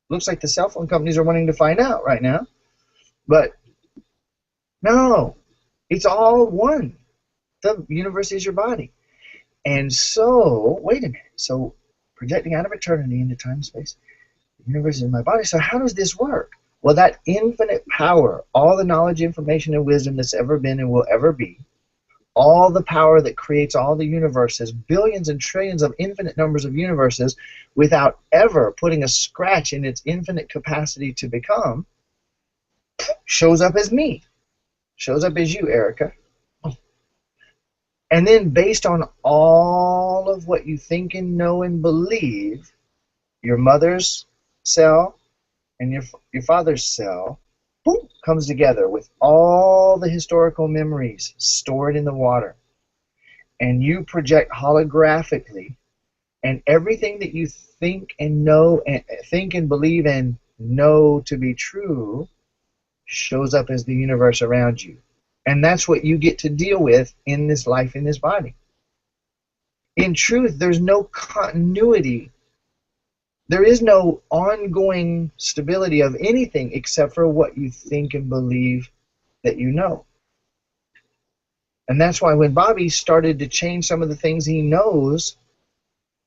Looks like the cell phone companies are wanting to find out right now. But no, it's all one. The universe is your body. And so, wait a minute. So, projecting out of eternity into time and space, the universe is my body. So how does this work? Well, that infinite power, all the knowledge, information, and wisdom that's ever been and will ever be, all the power that creates all the universes, billions and trillions of infinite numbers of universes, without ever putting a scratch in its infinite capacity to become, shows up as me. Shows up as you, Erica. And then based on all of what you think and know and believe, your mother's cell and your father's cell, boom, comes together with all the historical memories stored in the water. And you project holographically, and everything that you think and know and think and believe and know to be true shows up as the universe around you. And that's what you get to deal with in this life, in this body. In truth, there's no continuity. There is no ongoing stability of anything except for what you think and believe that you know. And that's why when Bobby started to change some of the things he knows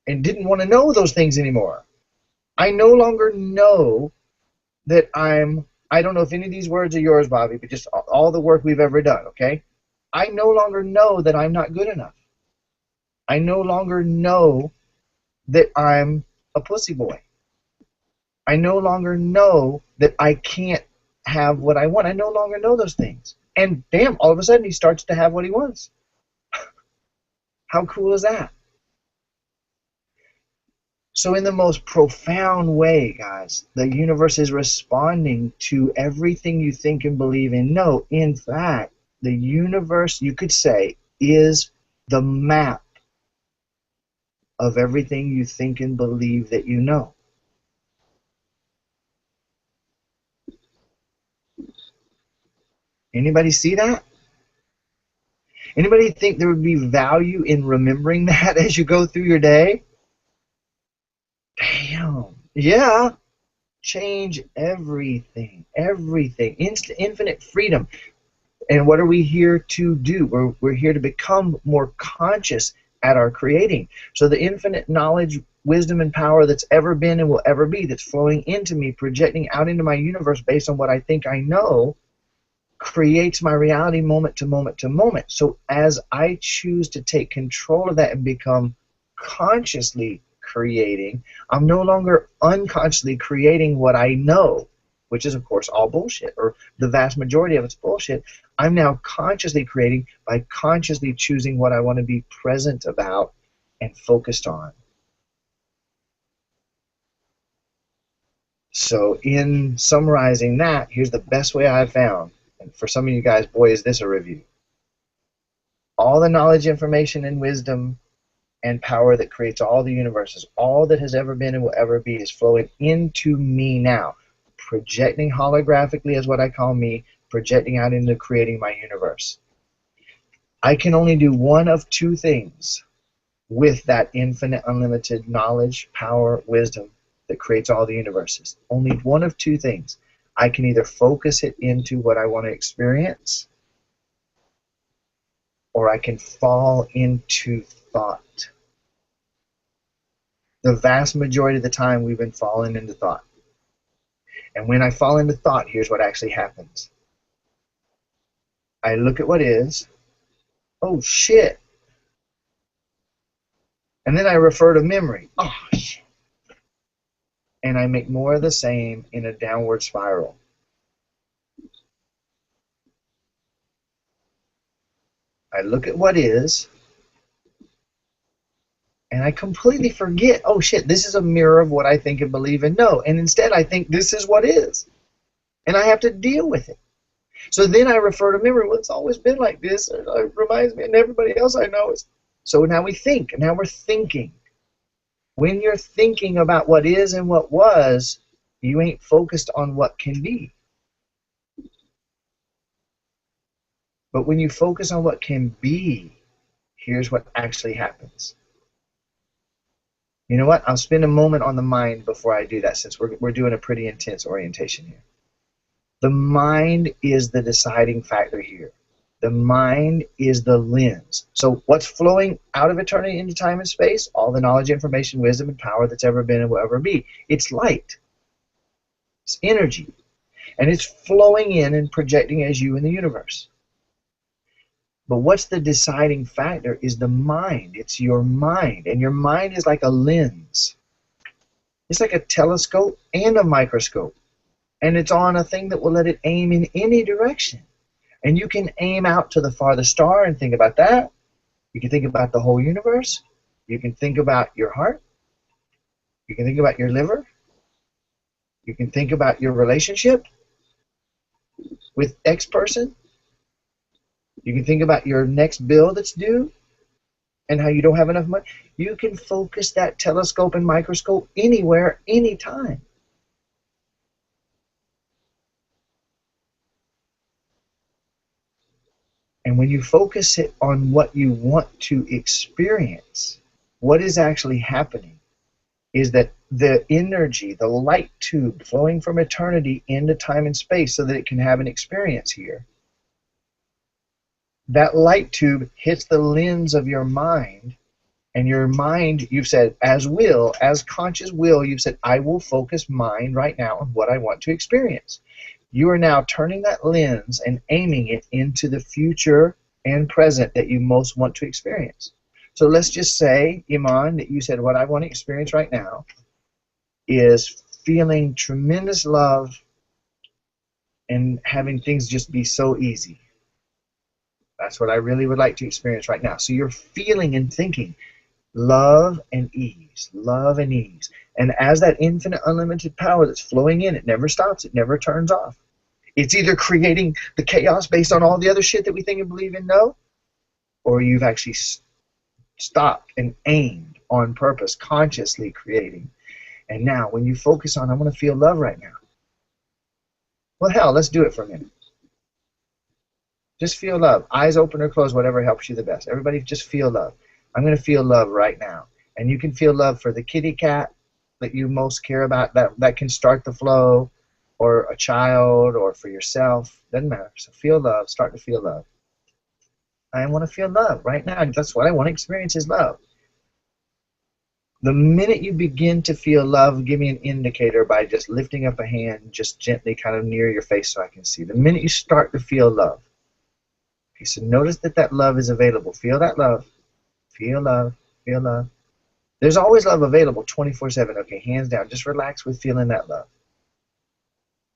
and didn't want to know those things anymore, I no longer know that I don't know if any of these words are yours, Bobby, but just all the work we've ever done, okay? I no longer know that I'm not good enough. I no longer know that I'm a pussy boy. I no longer know that I can't have what I want. I no longer know those things. And damn, all of a sudden he starts to have what he wants. How cool is that? So in the most profound way, guys, the universe is responding to everything you think and believe and know. In fact, the universe, you could say, is the map of everything you think and believe that you know. Anybody see that? Anybody think there would be value in remembering that as you go through your day? Damn. Yeah. Change everything. Everything. Infinite freedom. And what are we here to do? We're here to become more conscious at our creating. So the infinite knowledge, wisdom, and power that's ever been and will ever be, that's flowing into me, projecting out into my universe based on what I think I know, creates my reality moment to moment to moment. So as I choose to take control of that and become consciously creating, I'm no longer unconsciously creating what I know, which is, of course, all bullshit, or the vast majority of it's bullshit. I'm now consciously creating by consciously choosing what I want to be present about and focused on. So in summarizing that, here's the best way I've found. And for some of you guys, boy, is this a review. All the knowledge, information, and wisdom and power that creates all the universes, all that has ever been and will ever be, is flowing into me now. Projecting holographically is what I call me, projecting out into creating my universe. I can only do one of two things with that infinite, unlimited knowledge, power, wisdom that creates all the universes. Only one of two things. I can either focus it into what I want to experience, or I can fall into thought. The vast majority of the time we've been falling into thought. And when I fall into thought, here's what actually happens. I look at what is. Oh, shit. And then I refer to memory. Oh, shit. And I make more of the same in a downward spiral. I look at what is, and I completely forget, oh shit, this is a mirror of what I think and believe and know. And instead I think this is what is. And I have to deal with it. So then I refer to memory. Well, it's always been like this. It reminds me, and everybody else I know is. So now we think. Now we're thinking. When you're thinking about what is and what was, you ain't focused on what can be. But when you focus on what can be, here's what actually happens. You know what? I'll spend a moment on the mind before I do that, since we're doing a pretty intense orientation here. The mind is the deciding factor here. The mind is the lens. So what's flowing out of eternity into time and space? All the knowledge, information, wisdom, and power that's ever been and will ever be. It's light. It's energy. And it's flowing in and projecting as you in the universe. But what's the deciding factor is the mind. It's your mind. And your mind is like a lens. It's like a telescope and a microscope. And it's on a thing that will let it aim in any direction. And you can aim out to the farthest star and think about that. You can think about the whole universe. You can think about your heart. You can think about your liver. You can think about your relationship with X person. You can think about your next bill that's due and how you don't have enough money. You can focus that telescope and microscope anywhere, anytime. And when you focus it on what you want to experience, what is actually happening is that the energy, the light tube flowing from eternity into time and space so that it can have an experience here, that light tube hits the lens of your mind, and your mind, you've said, as will, as conscious will, you've said, I will focus mind right now on what I want to experience. You are now turning that lens and aiming it into the future and present that you most want to experience. So let's just say, Iman, that you said what I want to experience right now is feeling tremendous love and having things just be so easy. That's what I really would like to experience right now. So you're feeling and thinking love and ease, love and ease. And as that infinite unlimited power that's flowing in, it never stops, it never turns off. It's either creating the chaos based on all the other shit that we think and believe and know, or you've actually stopped and aimed on purpose, consciously creating. And now when you focus on, I want to feel love right now. Well, hell, let's do it for a minute. Just feel love. Eyes open or closed, whatever helps you the best. Everybody just feel love. I'm going to feel love right now. And you can feel love for the kitty cat that you most care about, that can start the flow, or a child, or for yourself. Doesn't matter. So feel love. Start to feel love. I want to feel love right now. That's what I want to experience is love. The minute you begin to feel love, give me an indicator by just lifting up a hand just gently kind of near your face so I can see. The minute you start to feel love. Okay, so notice that that love is available. Feel that love. Feel love. Feel love. There's always love available 24/7. Okay, hands down. Just relax with feeling that love.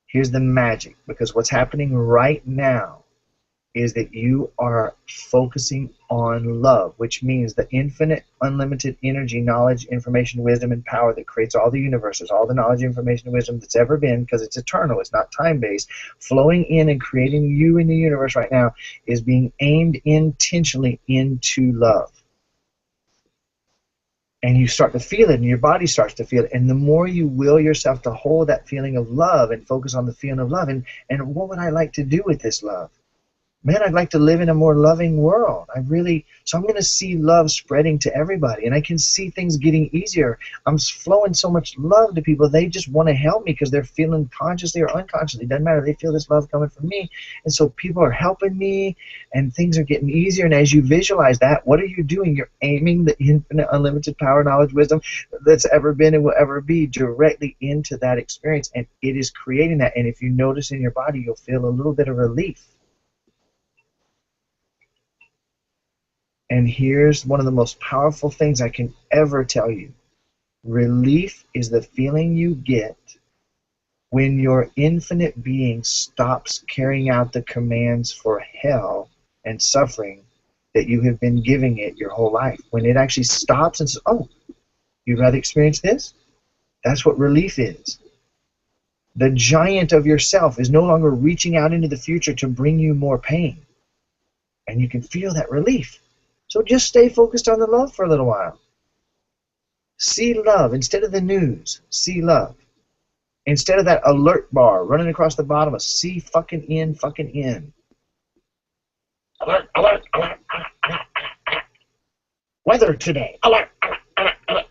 Here's the magic, because what's happening right now is that you are focusing on love, which means the infinite, unlimited energy, knowledge, information, wisdom, and power that creates all the universes, all the knowledge, information, and wisdom that's ever been, because it's eternal, it's not time-based, flowing in and creating you in the universe right now is being aimed intentionally into love. And you start to feel it, and your body starts to feel it. And the more you will yourself to hold that feeling of love and focus on the feeling of love, and what would I like to do with this love? Man, I'd like to live in a more loving world. So I'm going to see love spreading to everybody, and I can see things getting easier. I'm flowing so much love to people. They just want to help me because they're feeling consciously or unconsciously. It doesn't matter. They feel this love coming from me. And so people are helping me, and things are getting easier. And as you visualize that, what are you doing? You're aiming the infinite, unlimited power, knowledge, wisdom that's ever been and will ever be directly into that experience, and it is creating that. And if you notice in your body, you'll feel a little bit of relief. And here's one of the most powerful things I can ever tell you. Relief is the feeling you get when your infinite being stops carrying out the commands for hell and suffering that you have been giving it your whole life. When it actually stops and says, oh, you'd rather experience this? That's what relief is. The giant of yourself is no longer reaching out into the future to bring you more pain. And you can feel that relief. So just stay focused on the love for a little while. See love. Instead of the news, see love. Instead of that alert bar running across the bottom of see fucking in, fucking in. Alert, alert, alert, alert, alert, alert. Weather today. Alert, alert, alert, alert.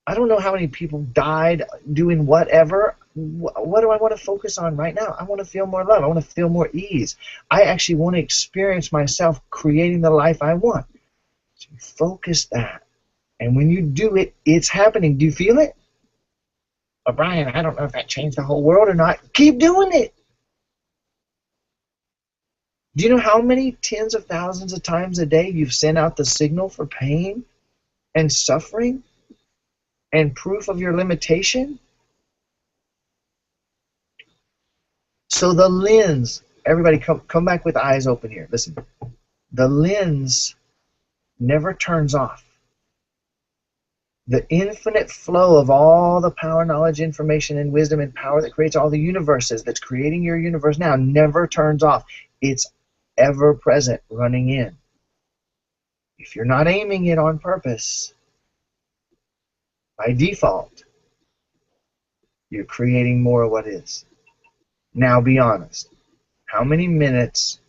I don't know how many people died doing whatever. What do I want to focus on right now? I want to feel more love. I want to feel more ease. I actually want to experience myself creating the life I want. So you focus that. And when you do it, it's happening. Do you feel it? Well, Brian, I don't know if that changed the whole world or not. Keep doing it. Do you know how many tens of thousands of times a day you've sent out the signal for pain and suffering and proof of your limitation? So the lens, everybody come back with eyes open here. Listen, the lens never turns off. The infinite flow of all the power, knowledge, information, and wisdom and power that creates all the universes, that's creating your universe now, never turns off. It's ever present, running in. If you're not aiming it on purpose, by default, you're creating more of what is. Now be honest. How many minutes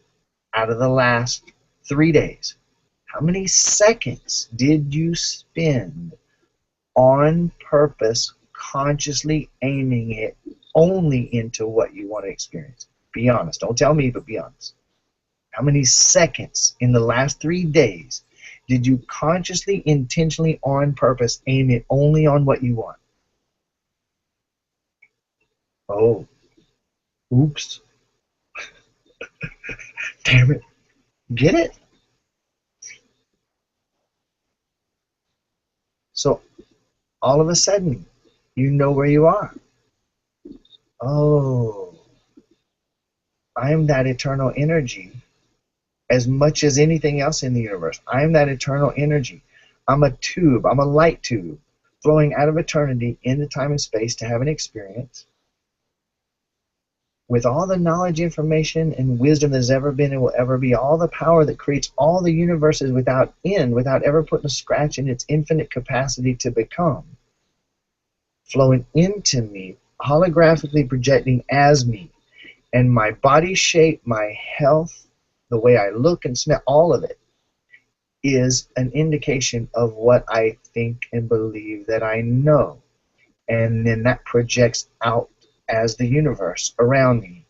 out of the last 3 days, how many seconds did you spend on purpose, consciously aiming it only into what you want to experience? Be honest. Don't tell me, but be honest. How many seconds in the last 3 days did you consciously, intentionally, on purpose, aim it only on what you want? Oh. Oops. Damn it. Get it? So, all of a sudden, you know where you are. Oh. I'm that eternal energy as much as anything else in the universe. I'm that eternal energy. I'm a tube. I'm a light tube flowing out of eternity into time and space to have an experience with all the knowledge, information, and wisdom there's ever been and will ever be, all the power that creates all the universes without end, without ever putting a scratch in its infinite capacity to become, flowing into me, holographically projecting as me. And my body shape, my health, the way I look and smell, all of it is an indication of what I think and believe that I know. And then that projects out as the universe around me,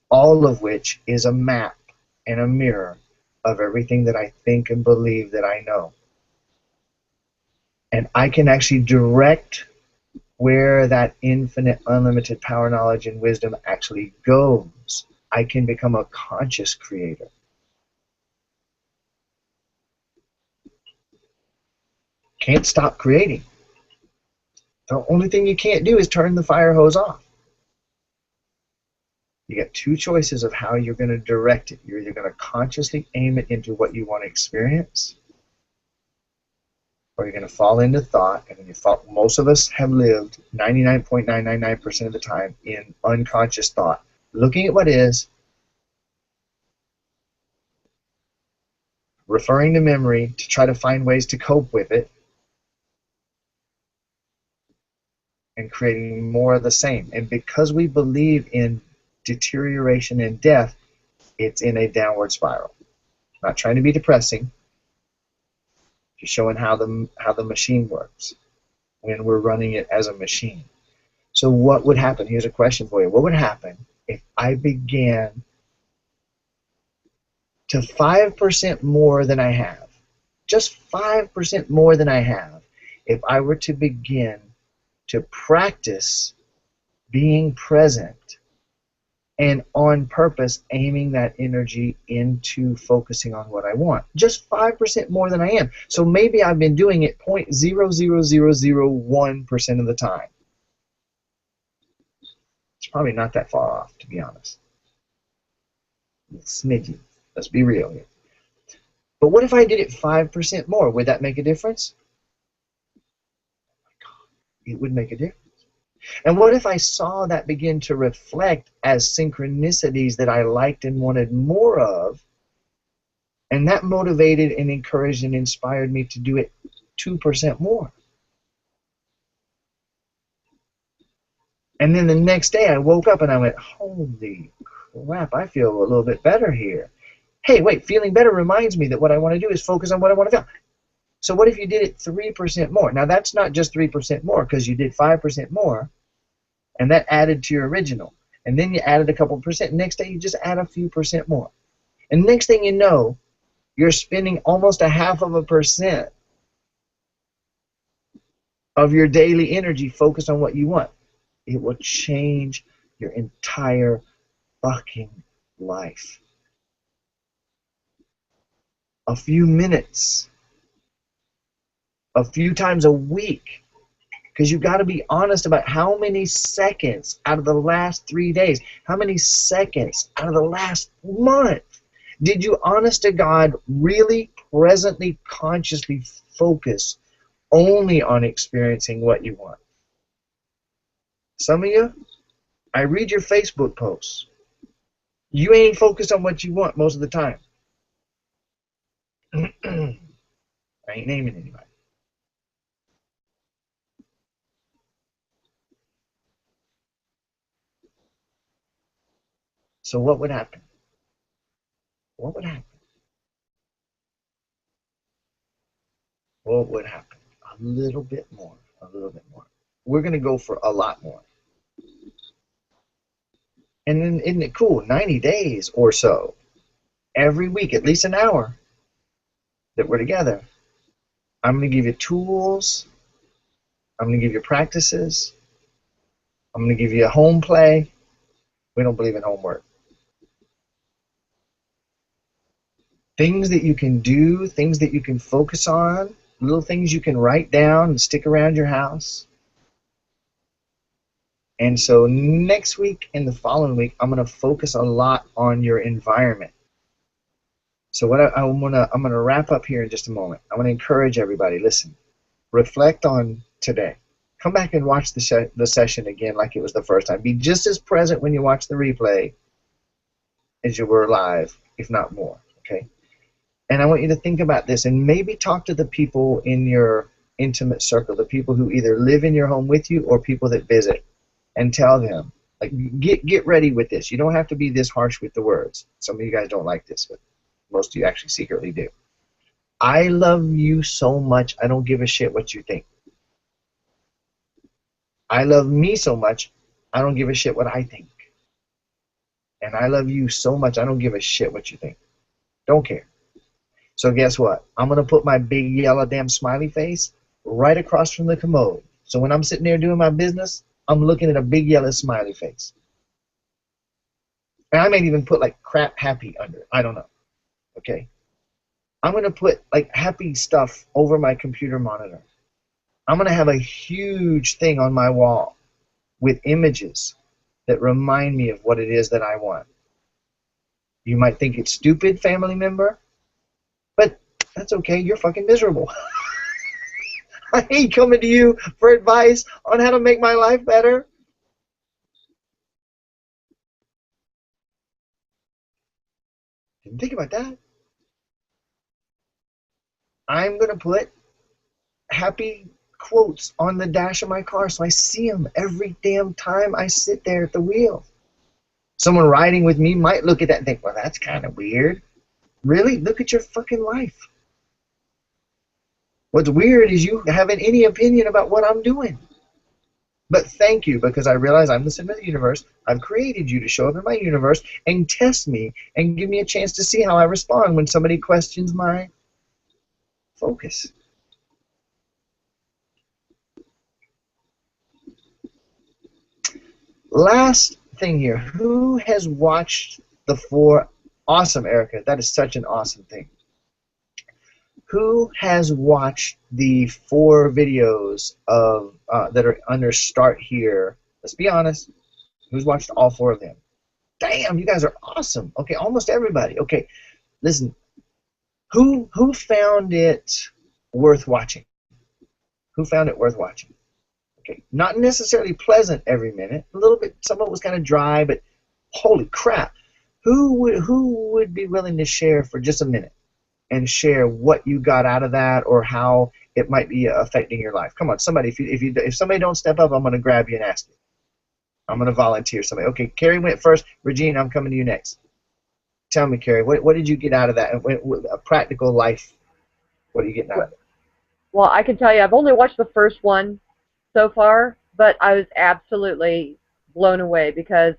all of which is a map and a mirror of everything that I think and believe that I know. And I can actually direct where that infinite, unlimited power, knowledge, and wisdom actually goes. I can become a conscious creator. Can't stop creating. The only thing you can't do is turn the fire hose off. You got two choices of how you're going to direct it. You're either going to consciously aim it into what you want to experience, or you're going to fall into thought, and when you fall, most of us have lived 99.999% of the time in unconscious thought, looking at what is, referring to memory to try to find ways to cope with it, and creating more of the same. And because we believe in deterioration and death, it's in a downward spiral. Not trying to be depressing, just showing how the machine works when we're running it as a machine. So what would happen? Here's a question for you. What would happen if I began to 5% more than I have, just 5% more than I have, if I were to begin to practice being present and on purpose aiming that energy into focusing on what I want. Just 5% more than I am. So maybe I've been doing it 0.00001% of the time. It's probably not that far off, to be honest. It's smidgy. Let's be real here. But what if I did it 5% more? Would that make a difference? It would make a difference. And what if I saw that begin to reflect as synchronicities that I liked and wanted more of, and that motivated and encouraged and inspired me to do it 2% more? And then the next day I woke up and I went, holy crap, I feel a little bit better here. Hey, wait, feeling better reminds me that what I want to do is focus on what I want to feel. So what if you did it 3% more? Now that's not just 3% more, because you did 5% more, and that added to your original. And then you added a couple percent. Next day you just add a few percent more. And next thing you know, you're spending almost 0.5% of your daily energy focused on what you want. It will change your entire fucking life. A few minutes, a few times a week, because you've got to be honest about how many seconds out of the last 3 days, how many seconds out of the last month did you, honest to God, really presently, consciously focus only on experiencing what you want? Some of you, I read your Facebook posts. You ain't focused on what you want most of the time. I ain't naming anybody. So what would happen? What would happen? What would happen? A little bit more. A little bit more. We're going to go for a lot more. And then, isn't it cool? 90 days or so. Every week, at least an hour that we're together. I'm going to give you tools. I'm going to give you practices. I'm going to give you a home play. We don't believe in homework. Things that you can do, things that you can focus on, little things you can write down and stick around your house. And so next week and the following week, I'm going to focus a lot on your environment. So what I'm gonna wrap up here in just a moment. I want to encourage everybody, listen, reflect on today. Come back and watch the session again like it was the first time. Be just as present when you watch the replay as you were live, if not more, okay? And I want you to think about this and maybe talk to the people in your intimate circle, the people who either live in your home with you or people that visit, and tell them, like, get ready with this. You don't have to be this harsh with the words. Some of you guys don't like this, but most of you actually secretly do. I love you so much, I don't give a shit what you think. I love me so much, I don't give a shit what I think. And I love you so much, I don't give a shit what you think. Don't care. So guess what? I'm going to put my big yellow damn smiley face right across from the commode. So when I'm sitting there doing my business, I'm looking at a big yellow smiley face. And I might even put like crap happy under it. I don't know. Okay? I'm going to put like happy stuff over my computer monitor. I'm going to have a huge thing on my wall with images that remind me of what it is that I want. You might think it's stupid, family member, but that's okay. You're fucking miserable. I ain't coming to you for advice on how to make my life better. Didn't think about that. I'm going to put happy quotes on the dash of my car so I see them every damn time I sit there at the wheel. Someone riding with me might look at that and think, well, that's kind of weird. Really? Look at your fucking life. What's weird is you having any opinion about what I'm doing. But thank you, because I realize I'm the center of the universe. I've created you to show up in my universe and test me and give me a chance to see how I respond when somebody questions my focus. Last thing here. Who has watched the 4? Awesome, Erica. That is such an awesome thing. Who has watched the 4 videos of that are under Start Here? Let's be honest. Who's watched all 4 of them? Damn, you guys are awesome. Okay, almost everybody. Okay, listen. Who found it worth watching? Who found it worth watching? Okay, not necessarily pleasant every minute. A little bit. Some of it was kind of dry, but holy crap! Who would be willing to share for just a minute and share what you got out of that, or how it might be affecting your life? Come on, somebody. If somebody don't step up, I'm going to grab you and ask you. I'm going to volunteer somebody. Okay, Carrie went first. Regina, I'm coming to you next. Tell me, Carrie, what did you get out of that? A practical life. What are you getting out of it? Well, I can tell you, I've only watched the first one so far, but I was absolutely blown away because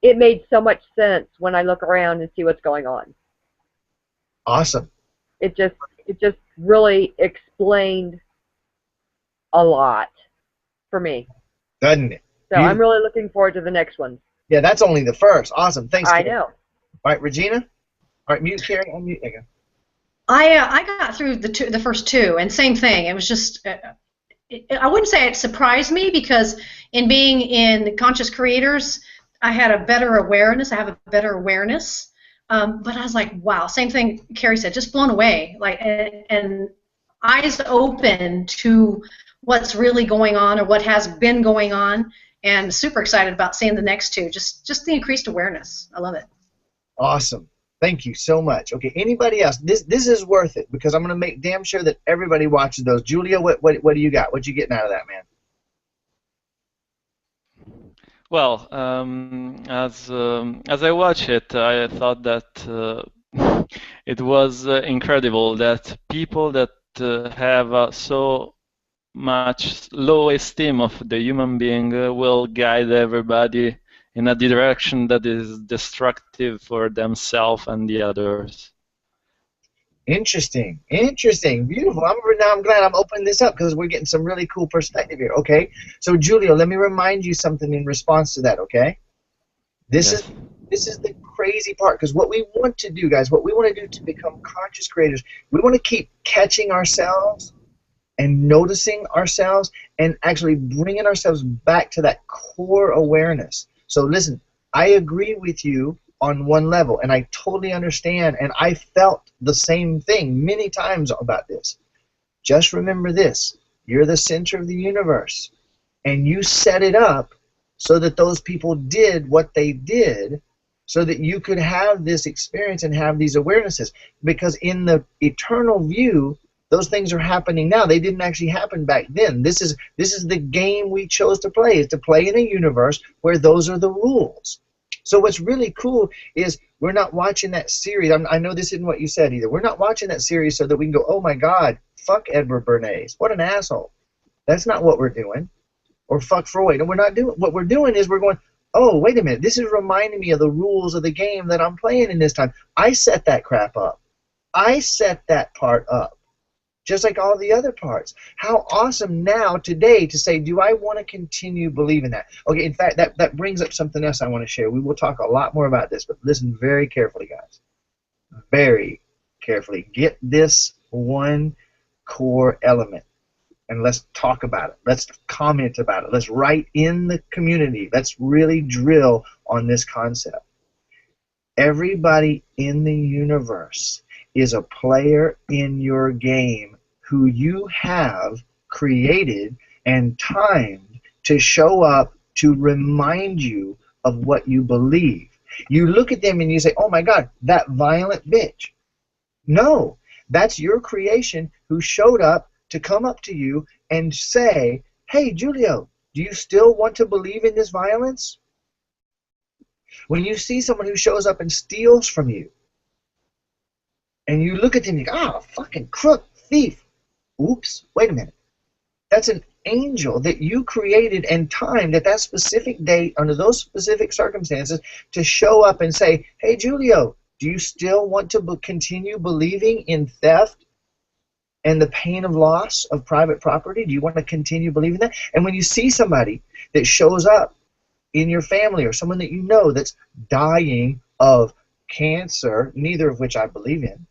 it made so much sense when I look around and see what's going on. Awesome. It just really explained a lot for me. Doesn't it? So I'm really looking forward to the next one. Yeah, that's only the first. Awesome. Thanks, I Carrie. know. All right, Regina. All right, mute Carrie. Unmute. There you go. I got through the first 2, and same thing. It was just I wouldn't say it surprised me, because in being in Conscious Creators, I had a better awareness. I have a better awareness, but I was like, wow. Same thing Carrie said. Just blown away, like and eyes open to what's really going on or what has been going on, and super excited about seeing the next 2. Just the increased awareness. I love it. Awesome. Thank you so much. Okay, anybody else? This is worth it, because I'm going to make damn sure that everybody watches those. Julia, what do you got? What you getting out of that, man? Well, as I watched it, I thought that it was incredible that people that have so much low esteem of the human being will guide everybody in a direction that is destructive for themselves and the others. Interesting. Beautiful. I'm glad I'm opening this up, because we're getting some really cool perspective here. Okay, so Julia, let me remind you something in response to that. Okay, this is the crazy part, because what we want to do, guys, what we want to do to become conscious creators, we want to keep catching ourselves and noticing ourselves and actually bringing ourselves back to that core awareness. So listen, I agree with you on one level, and I totally understand, and I felt the same thing many times about this. Just remember this: you're the center of the universe, and you set it up so that those people did what they did so that you could have this experience and have these awarenesses, because in the eternal view, those things are happening now. They didn't actually happen back then. This is the game we chose to play, is to play in a universe where those are the rules. So what's really cool is we're not watching that series. I know this isn't what you said either. We're not watching that series so that we can go, oh my God, fuck Edward Bernays. What an asshole. That's not what we're doing. Or fuck Freud. And we're not doing. What we're doing is we're going, oh, wait a minute. This is reminding me of the rules of the game that I'm playing in this time. I set that crap up. I set that part up, just like all the other parts. How awesome now, today, to say, do I want to continue believing that? Okay, in fact, that brings up something else I want to share. We will talk a lot more about this, but listen very carefully, guys. Very carefully. Get this one core element, and let's talk about it. Let's comment about it. Let's write in the community. Let's really drill on this concept. Everybody in the universe is a player in your game who you have created and timed to show up to remind you of what you believe. You look at them and you say, oh my God, that violent bitch. No, that's your creation who showed up to come up to you and say, hey, Julio, do you still want to believe in this violence? When you see someone who shows up and steals from you, and you look at them and you go, oh, fucking crook, thief. Oops, wait a minute. That's an angel that you created and timed at that specific date under those specific circumstances to show up and say, hey, Julio, do you still want to continue believing in theft and the pain of loss of private property? Do you want to continue believing that? And when you see somebody that shows up in your family or someone that you know that's dying of cancer, neither of which I believe in.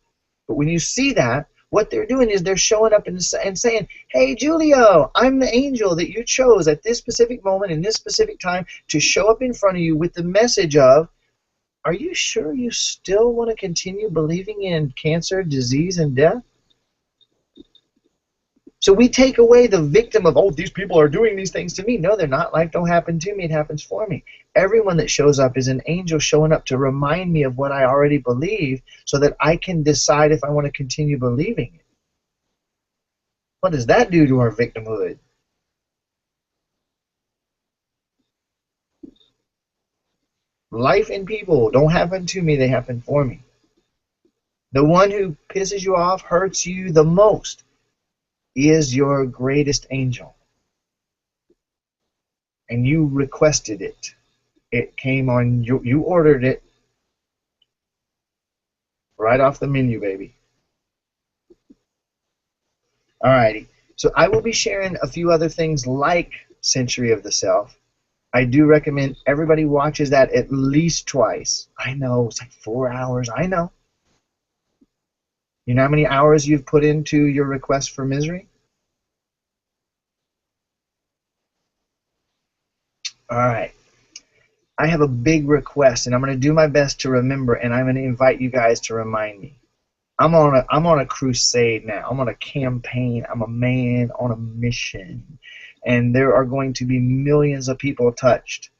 But when you see that, what they're doing is they're showing up and saying, hey, Julio, I'm the angel that you chose at this specific moment in this specific time to show up in front of you with the message of, are you sure you still want to continue believing in cancer, disease, and death? So we take away the victim of, oh, these people are doing these things to me. No, they're not. Life don't happen to me. It happens for me. Everyone that shows up is an angel showing up to remind me of what I already believe so that I can decide if I want to continue believing it. What does that do to our victimhood? Life and people don't happen to me. They happen for me. The one who pisses you off, hurts you the most, is your greatest angel. And you requested it. It came on, you ordered it right off the menu, baby. Alrighty. So I will be sharing a few other things like Century of the Self. I do recommend everybody watches that at least twice. I know, it's like 4 hours. I know. You know how many hours you've put into your request for misery? Alright. I have a big request, and I'm going to do my best to remember, and I'm going to invite you guys to remind me. I'm on a crusade now. I'm on a campaign. I'm a man on a mission. And there are going to be millions of people touched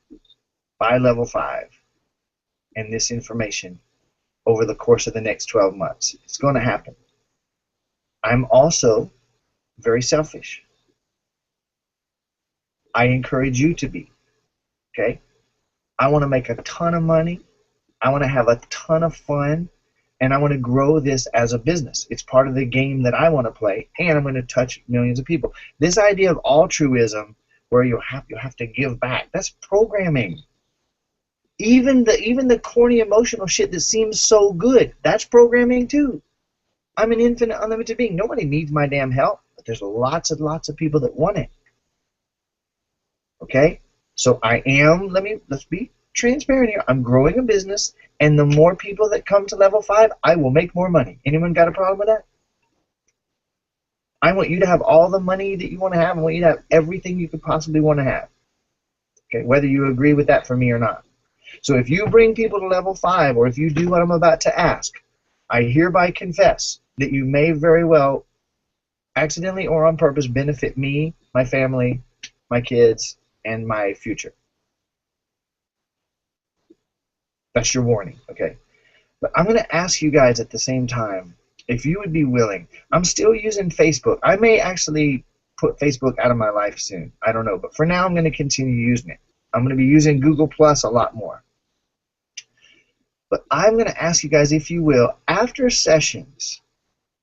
by level 5 and this information over the course of the next 12 months. It's going to happen. I'm also very selfish. I encourage you to be. Okay? I want to make a ton of money. I want to have a ton of fun. And I want to grow this as a business. It's part of the game that I want to play, and I'm going to touch millions of people. This idea of altruism, where you have to give back, that's programming. Even the corny emotional shit that seems so good, that's programming too. I'm an infinite, unlimited being. Nobody needs my damn help, but there's lots and lots of people that want it. Okay? So I am, let's be transparent here. I'm growing a business, and the more people that come to level 5, I will make more money. Anyone got a problem with that? I want you to have all the money that you want to have. I want you to have everything you could possibly want to have. Okay, whether you agree with that for me or not. So if you bring people to level 5, or if you do what I'm about to ask, I hereby confess that you may very well, accidentally or on purpose, benefit me, my family, my kids, and my future. That's your warning, okay? But I'm going to ask you guys at the same time if you would be willing. I'm still using Facebook. I may actually put Facebook out of my life soon. I don't know. But for now, I'm going to continue using it. I'm going to be using Google Plus a lot more. But I'm going to ask you guys, if you will, after sessions,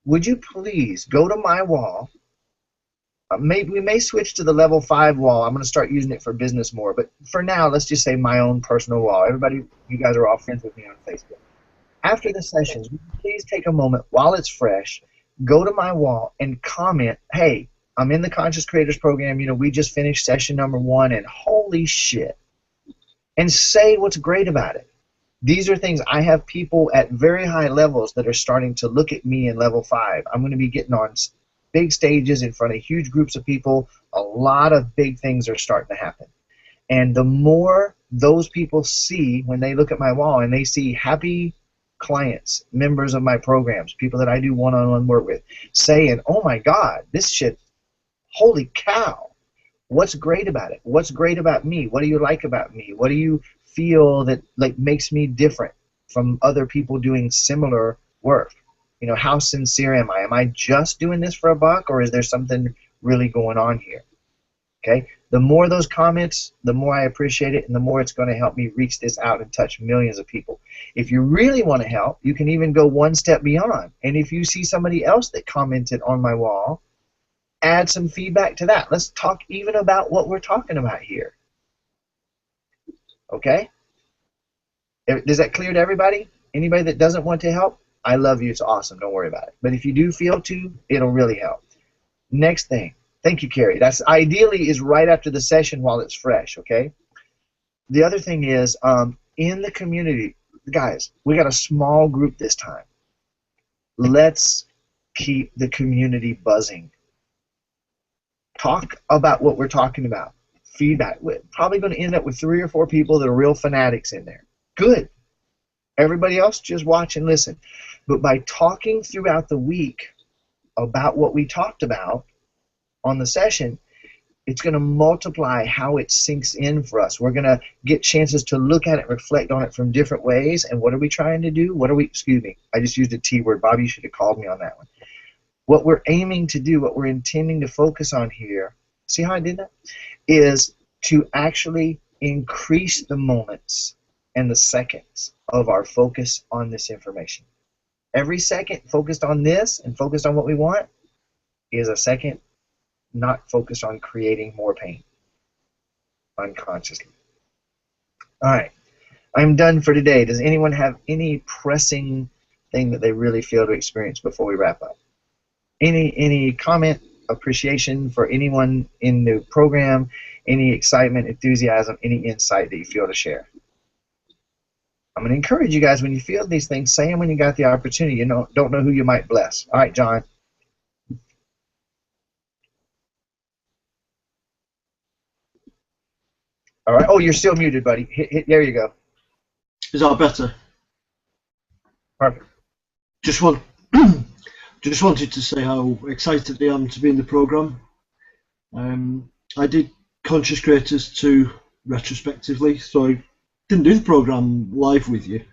would you please go to my wall? We may switch to the level 5 wall. I'm going to start using it for business more. But for now, let's just say my own personal wall. Everybody, you guys are all friends with me on Facebook. After the sessions, please take a moment while it's fresh, go to my wall and comment, hey, I'm in the Conscious Creators Program. You know, we just finished session number 1, and holy shit. And say what's great about it. These are things, I have people at very high levels that are starting to look at me in level 5. I'm going to be getting on big stages in front of huge groups of people. A lot of big things are starting to happen. And the more those people see when they look at my wall and they see happy clients, members of my programs, people that I do one-on-one work with, saying, oh my God, this shit, holy cow, what's great about it? What's great about me? What do you like about me? What do you feel that like makes me different from other people doing similar work? You know, how sincere am I? Am I just doing this for a buck, or is there something really going on here? Okay? The more those comments, the more I appreciate it, and the more it's going to help me reach this out and touch millions of people. If you really want to help, you can even go one step beyond. And if you see somebody else that commented on my wall, add some feedback to that. Let's talk even about what we're talking about here. Okay? Is that clear to everybody? Anybody that doesn't want to help? I love you. It's awesome. Don't worry about it. But if you do feel to, it'll really help. Next thing. Thank you, Carrie. That's ideally is right after the session while it's fresh, okay? the other thing is, in the community, guys, we got a small group this time. Let's keep the community buzzing. Talk about what we're talking about. Feedback. We're probably going to end up with 3 or 4 people that are real fanatics in there. Good. Everybody else, just watch and listen. But by talking throughout the week about what we talked about on the session, it's going to multiply how it sinks in for us. We're going to get chances to look at it, reflect on it from different ways. And what are we trying to do? Excuse me, I just used a T word. Bobby, you should have called me on that one. What we're aiming to do, what we're intending to focus on here, see how I did that? Is to actually increase the moments and the seconds of our focus on this information. Every second focused on this and focused on what we want is a second not focused on creating more pain unconsciously. All right, I'm done for today. Does anyone have any pressing thing that they really feel to experience before we wrap up? Any comment, appreciation for anyone in the program, any excitement, enthusiasm, any insight that you feel to share? I'm going to encourage you guys, when you feel these things, say them when you got the opportunity. You don't know who you might bless. All right, John. All right. Oh, you're still muted, buddy. There you go. Is that better? Perfect. Just wanted to say how excited I am to be in the program. I did Conscious Creators 2 retrospectively, so I didn't do the program live with you.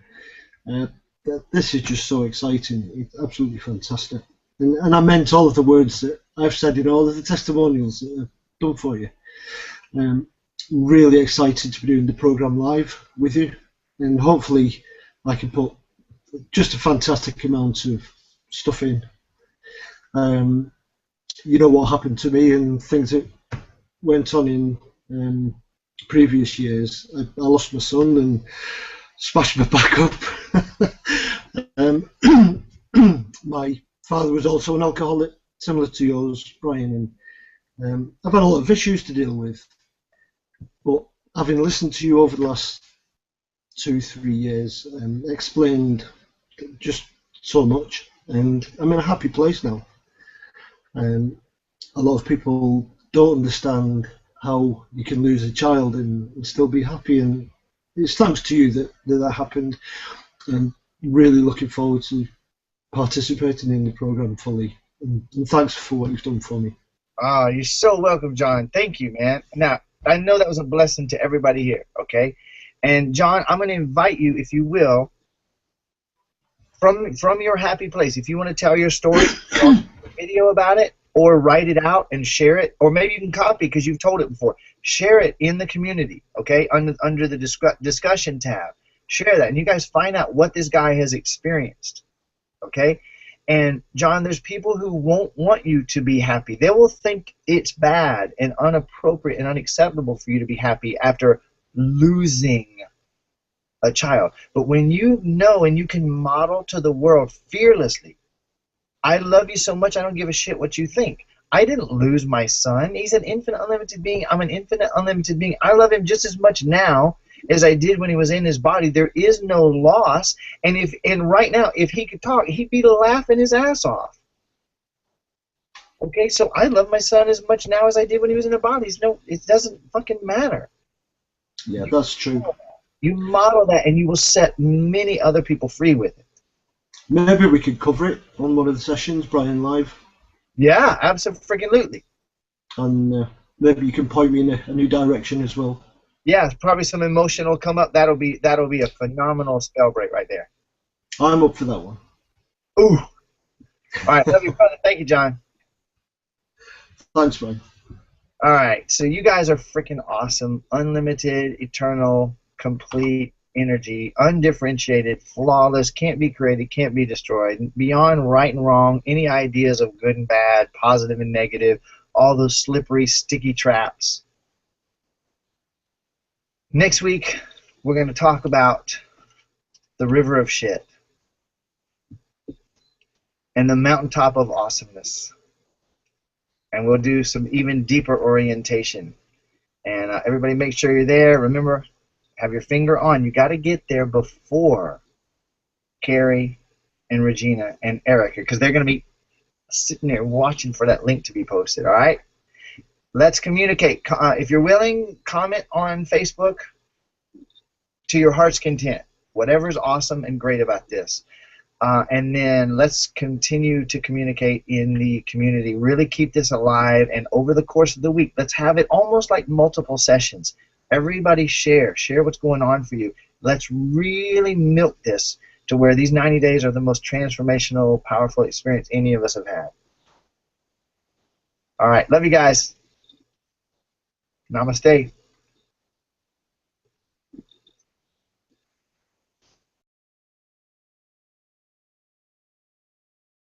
This is just so exciting. It's absolutely fantastic. And I meant all of the words that I've said in all of the testimonials that I've done for you. Really excited to be doing the program live with you, and hopefully I can put just a fantastic amount of stuff in. You know what happened to me and things that went on in previous years. I lost my son and smashed my back up. My father was also an alcoholic, similar to yours, Brian, and I've had a lot of issues to deal with. But having listened to you over the last 2-3 years, explained just so much, and I'm in a happy place now. A lot of people don't understand how you can lose a child and still be happy, and it's thanks to you that happened. And really looking forward to participating in the program fully. And thanks for what you've done for me. Oh, you're so welcome, John. Thank you, man. Now, I know that was a blessing to everybody here, okay? And John, I'm going to invite you, if you will, from your happy place, if you want to tell your story, video about it, or write it out and share it, or maybe you can copy because you've told it before. Share it in the community, okay, under the discussion tab. Share that, and you guys find out what this guy has experienced, okay? And John, there's people who won't want you to be happy. They will think it's bad and inappropriate and unacceptable for you to be happy after losing a child. But when you know and you can model to the world fearlessly, I love you so much I don't give a shit what you think. I didn't lose my son. He's an infinite, unlimited being. I'm an infinite, unlimited being. I love him just as much now as I did when he was in his body. There is no loss. And right now, if he could talk, he'd be laughing his ass off. Okay, so I love my son as much now as I did when he was in the body. No, it doesn't fucking matter. Yeah, that's true. You model that, and you will set many other people free with it. Maybe we could cover it on one of the sessions, Brian, live. Yeah, absolutely. And maybe you can point me in a new direction as well. Yeah, probably some emotion will come up. That'll be a phenomenal spell break right there. I'm up for that one. Ooh. All right, love you, brother. Thank you, John. Thanks, Brian. All right, so you guys are freaking awesome. Unlimited, eternal, complete energy, undifferentiated, flawless, can't be created, can't be destroyed, beyond right and wrong, any ideas of good and bad, positive and negative, all those slippery, sticky traps. Next week, we're going to talk about the river of shit and the mountaintop of awesomeness. And we'll do some even deeper orientation. And everybody make sure you're there. Remember, Have your finger on. You got to get there before Carrie and Regina and Erica, because they're going to be sitting there watching for that link to be posted. All right? Let's communicate. If you're willing, comment on Facebook to your heart's content. Whatever's awesome and great about this. And then let's continue to communicate in the community. Really keep this alive, and over the course of the week, let's have it almost like multiple sessions. Everybody share what's going on for you. Let's really milk this to where these 90 days are the most transformational, powerful experience any of us have had. All right, love you guys. Namaste.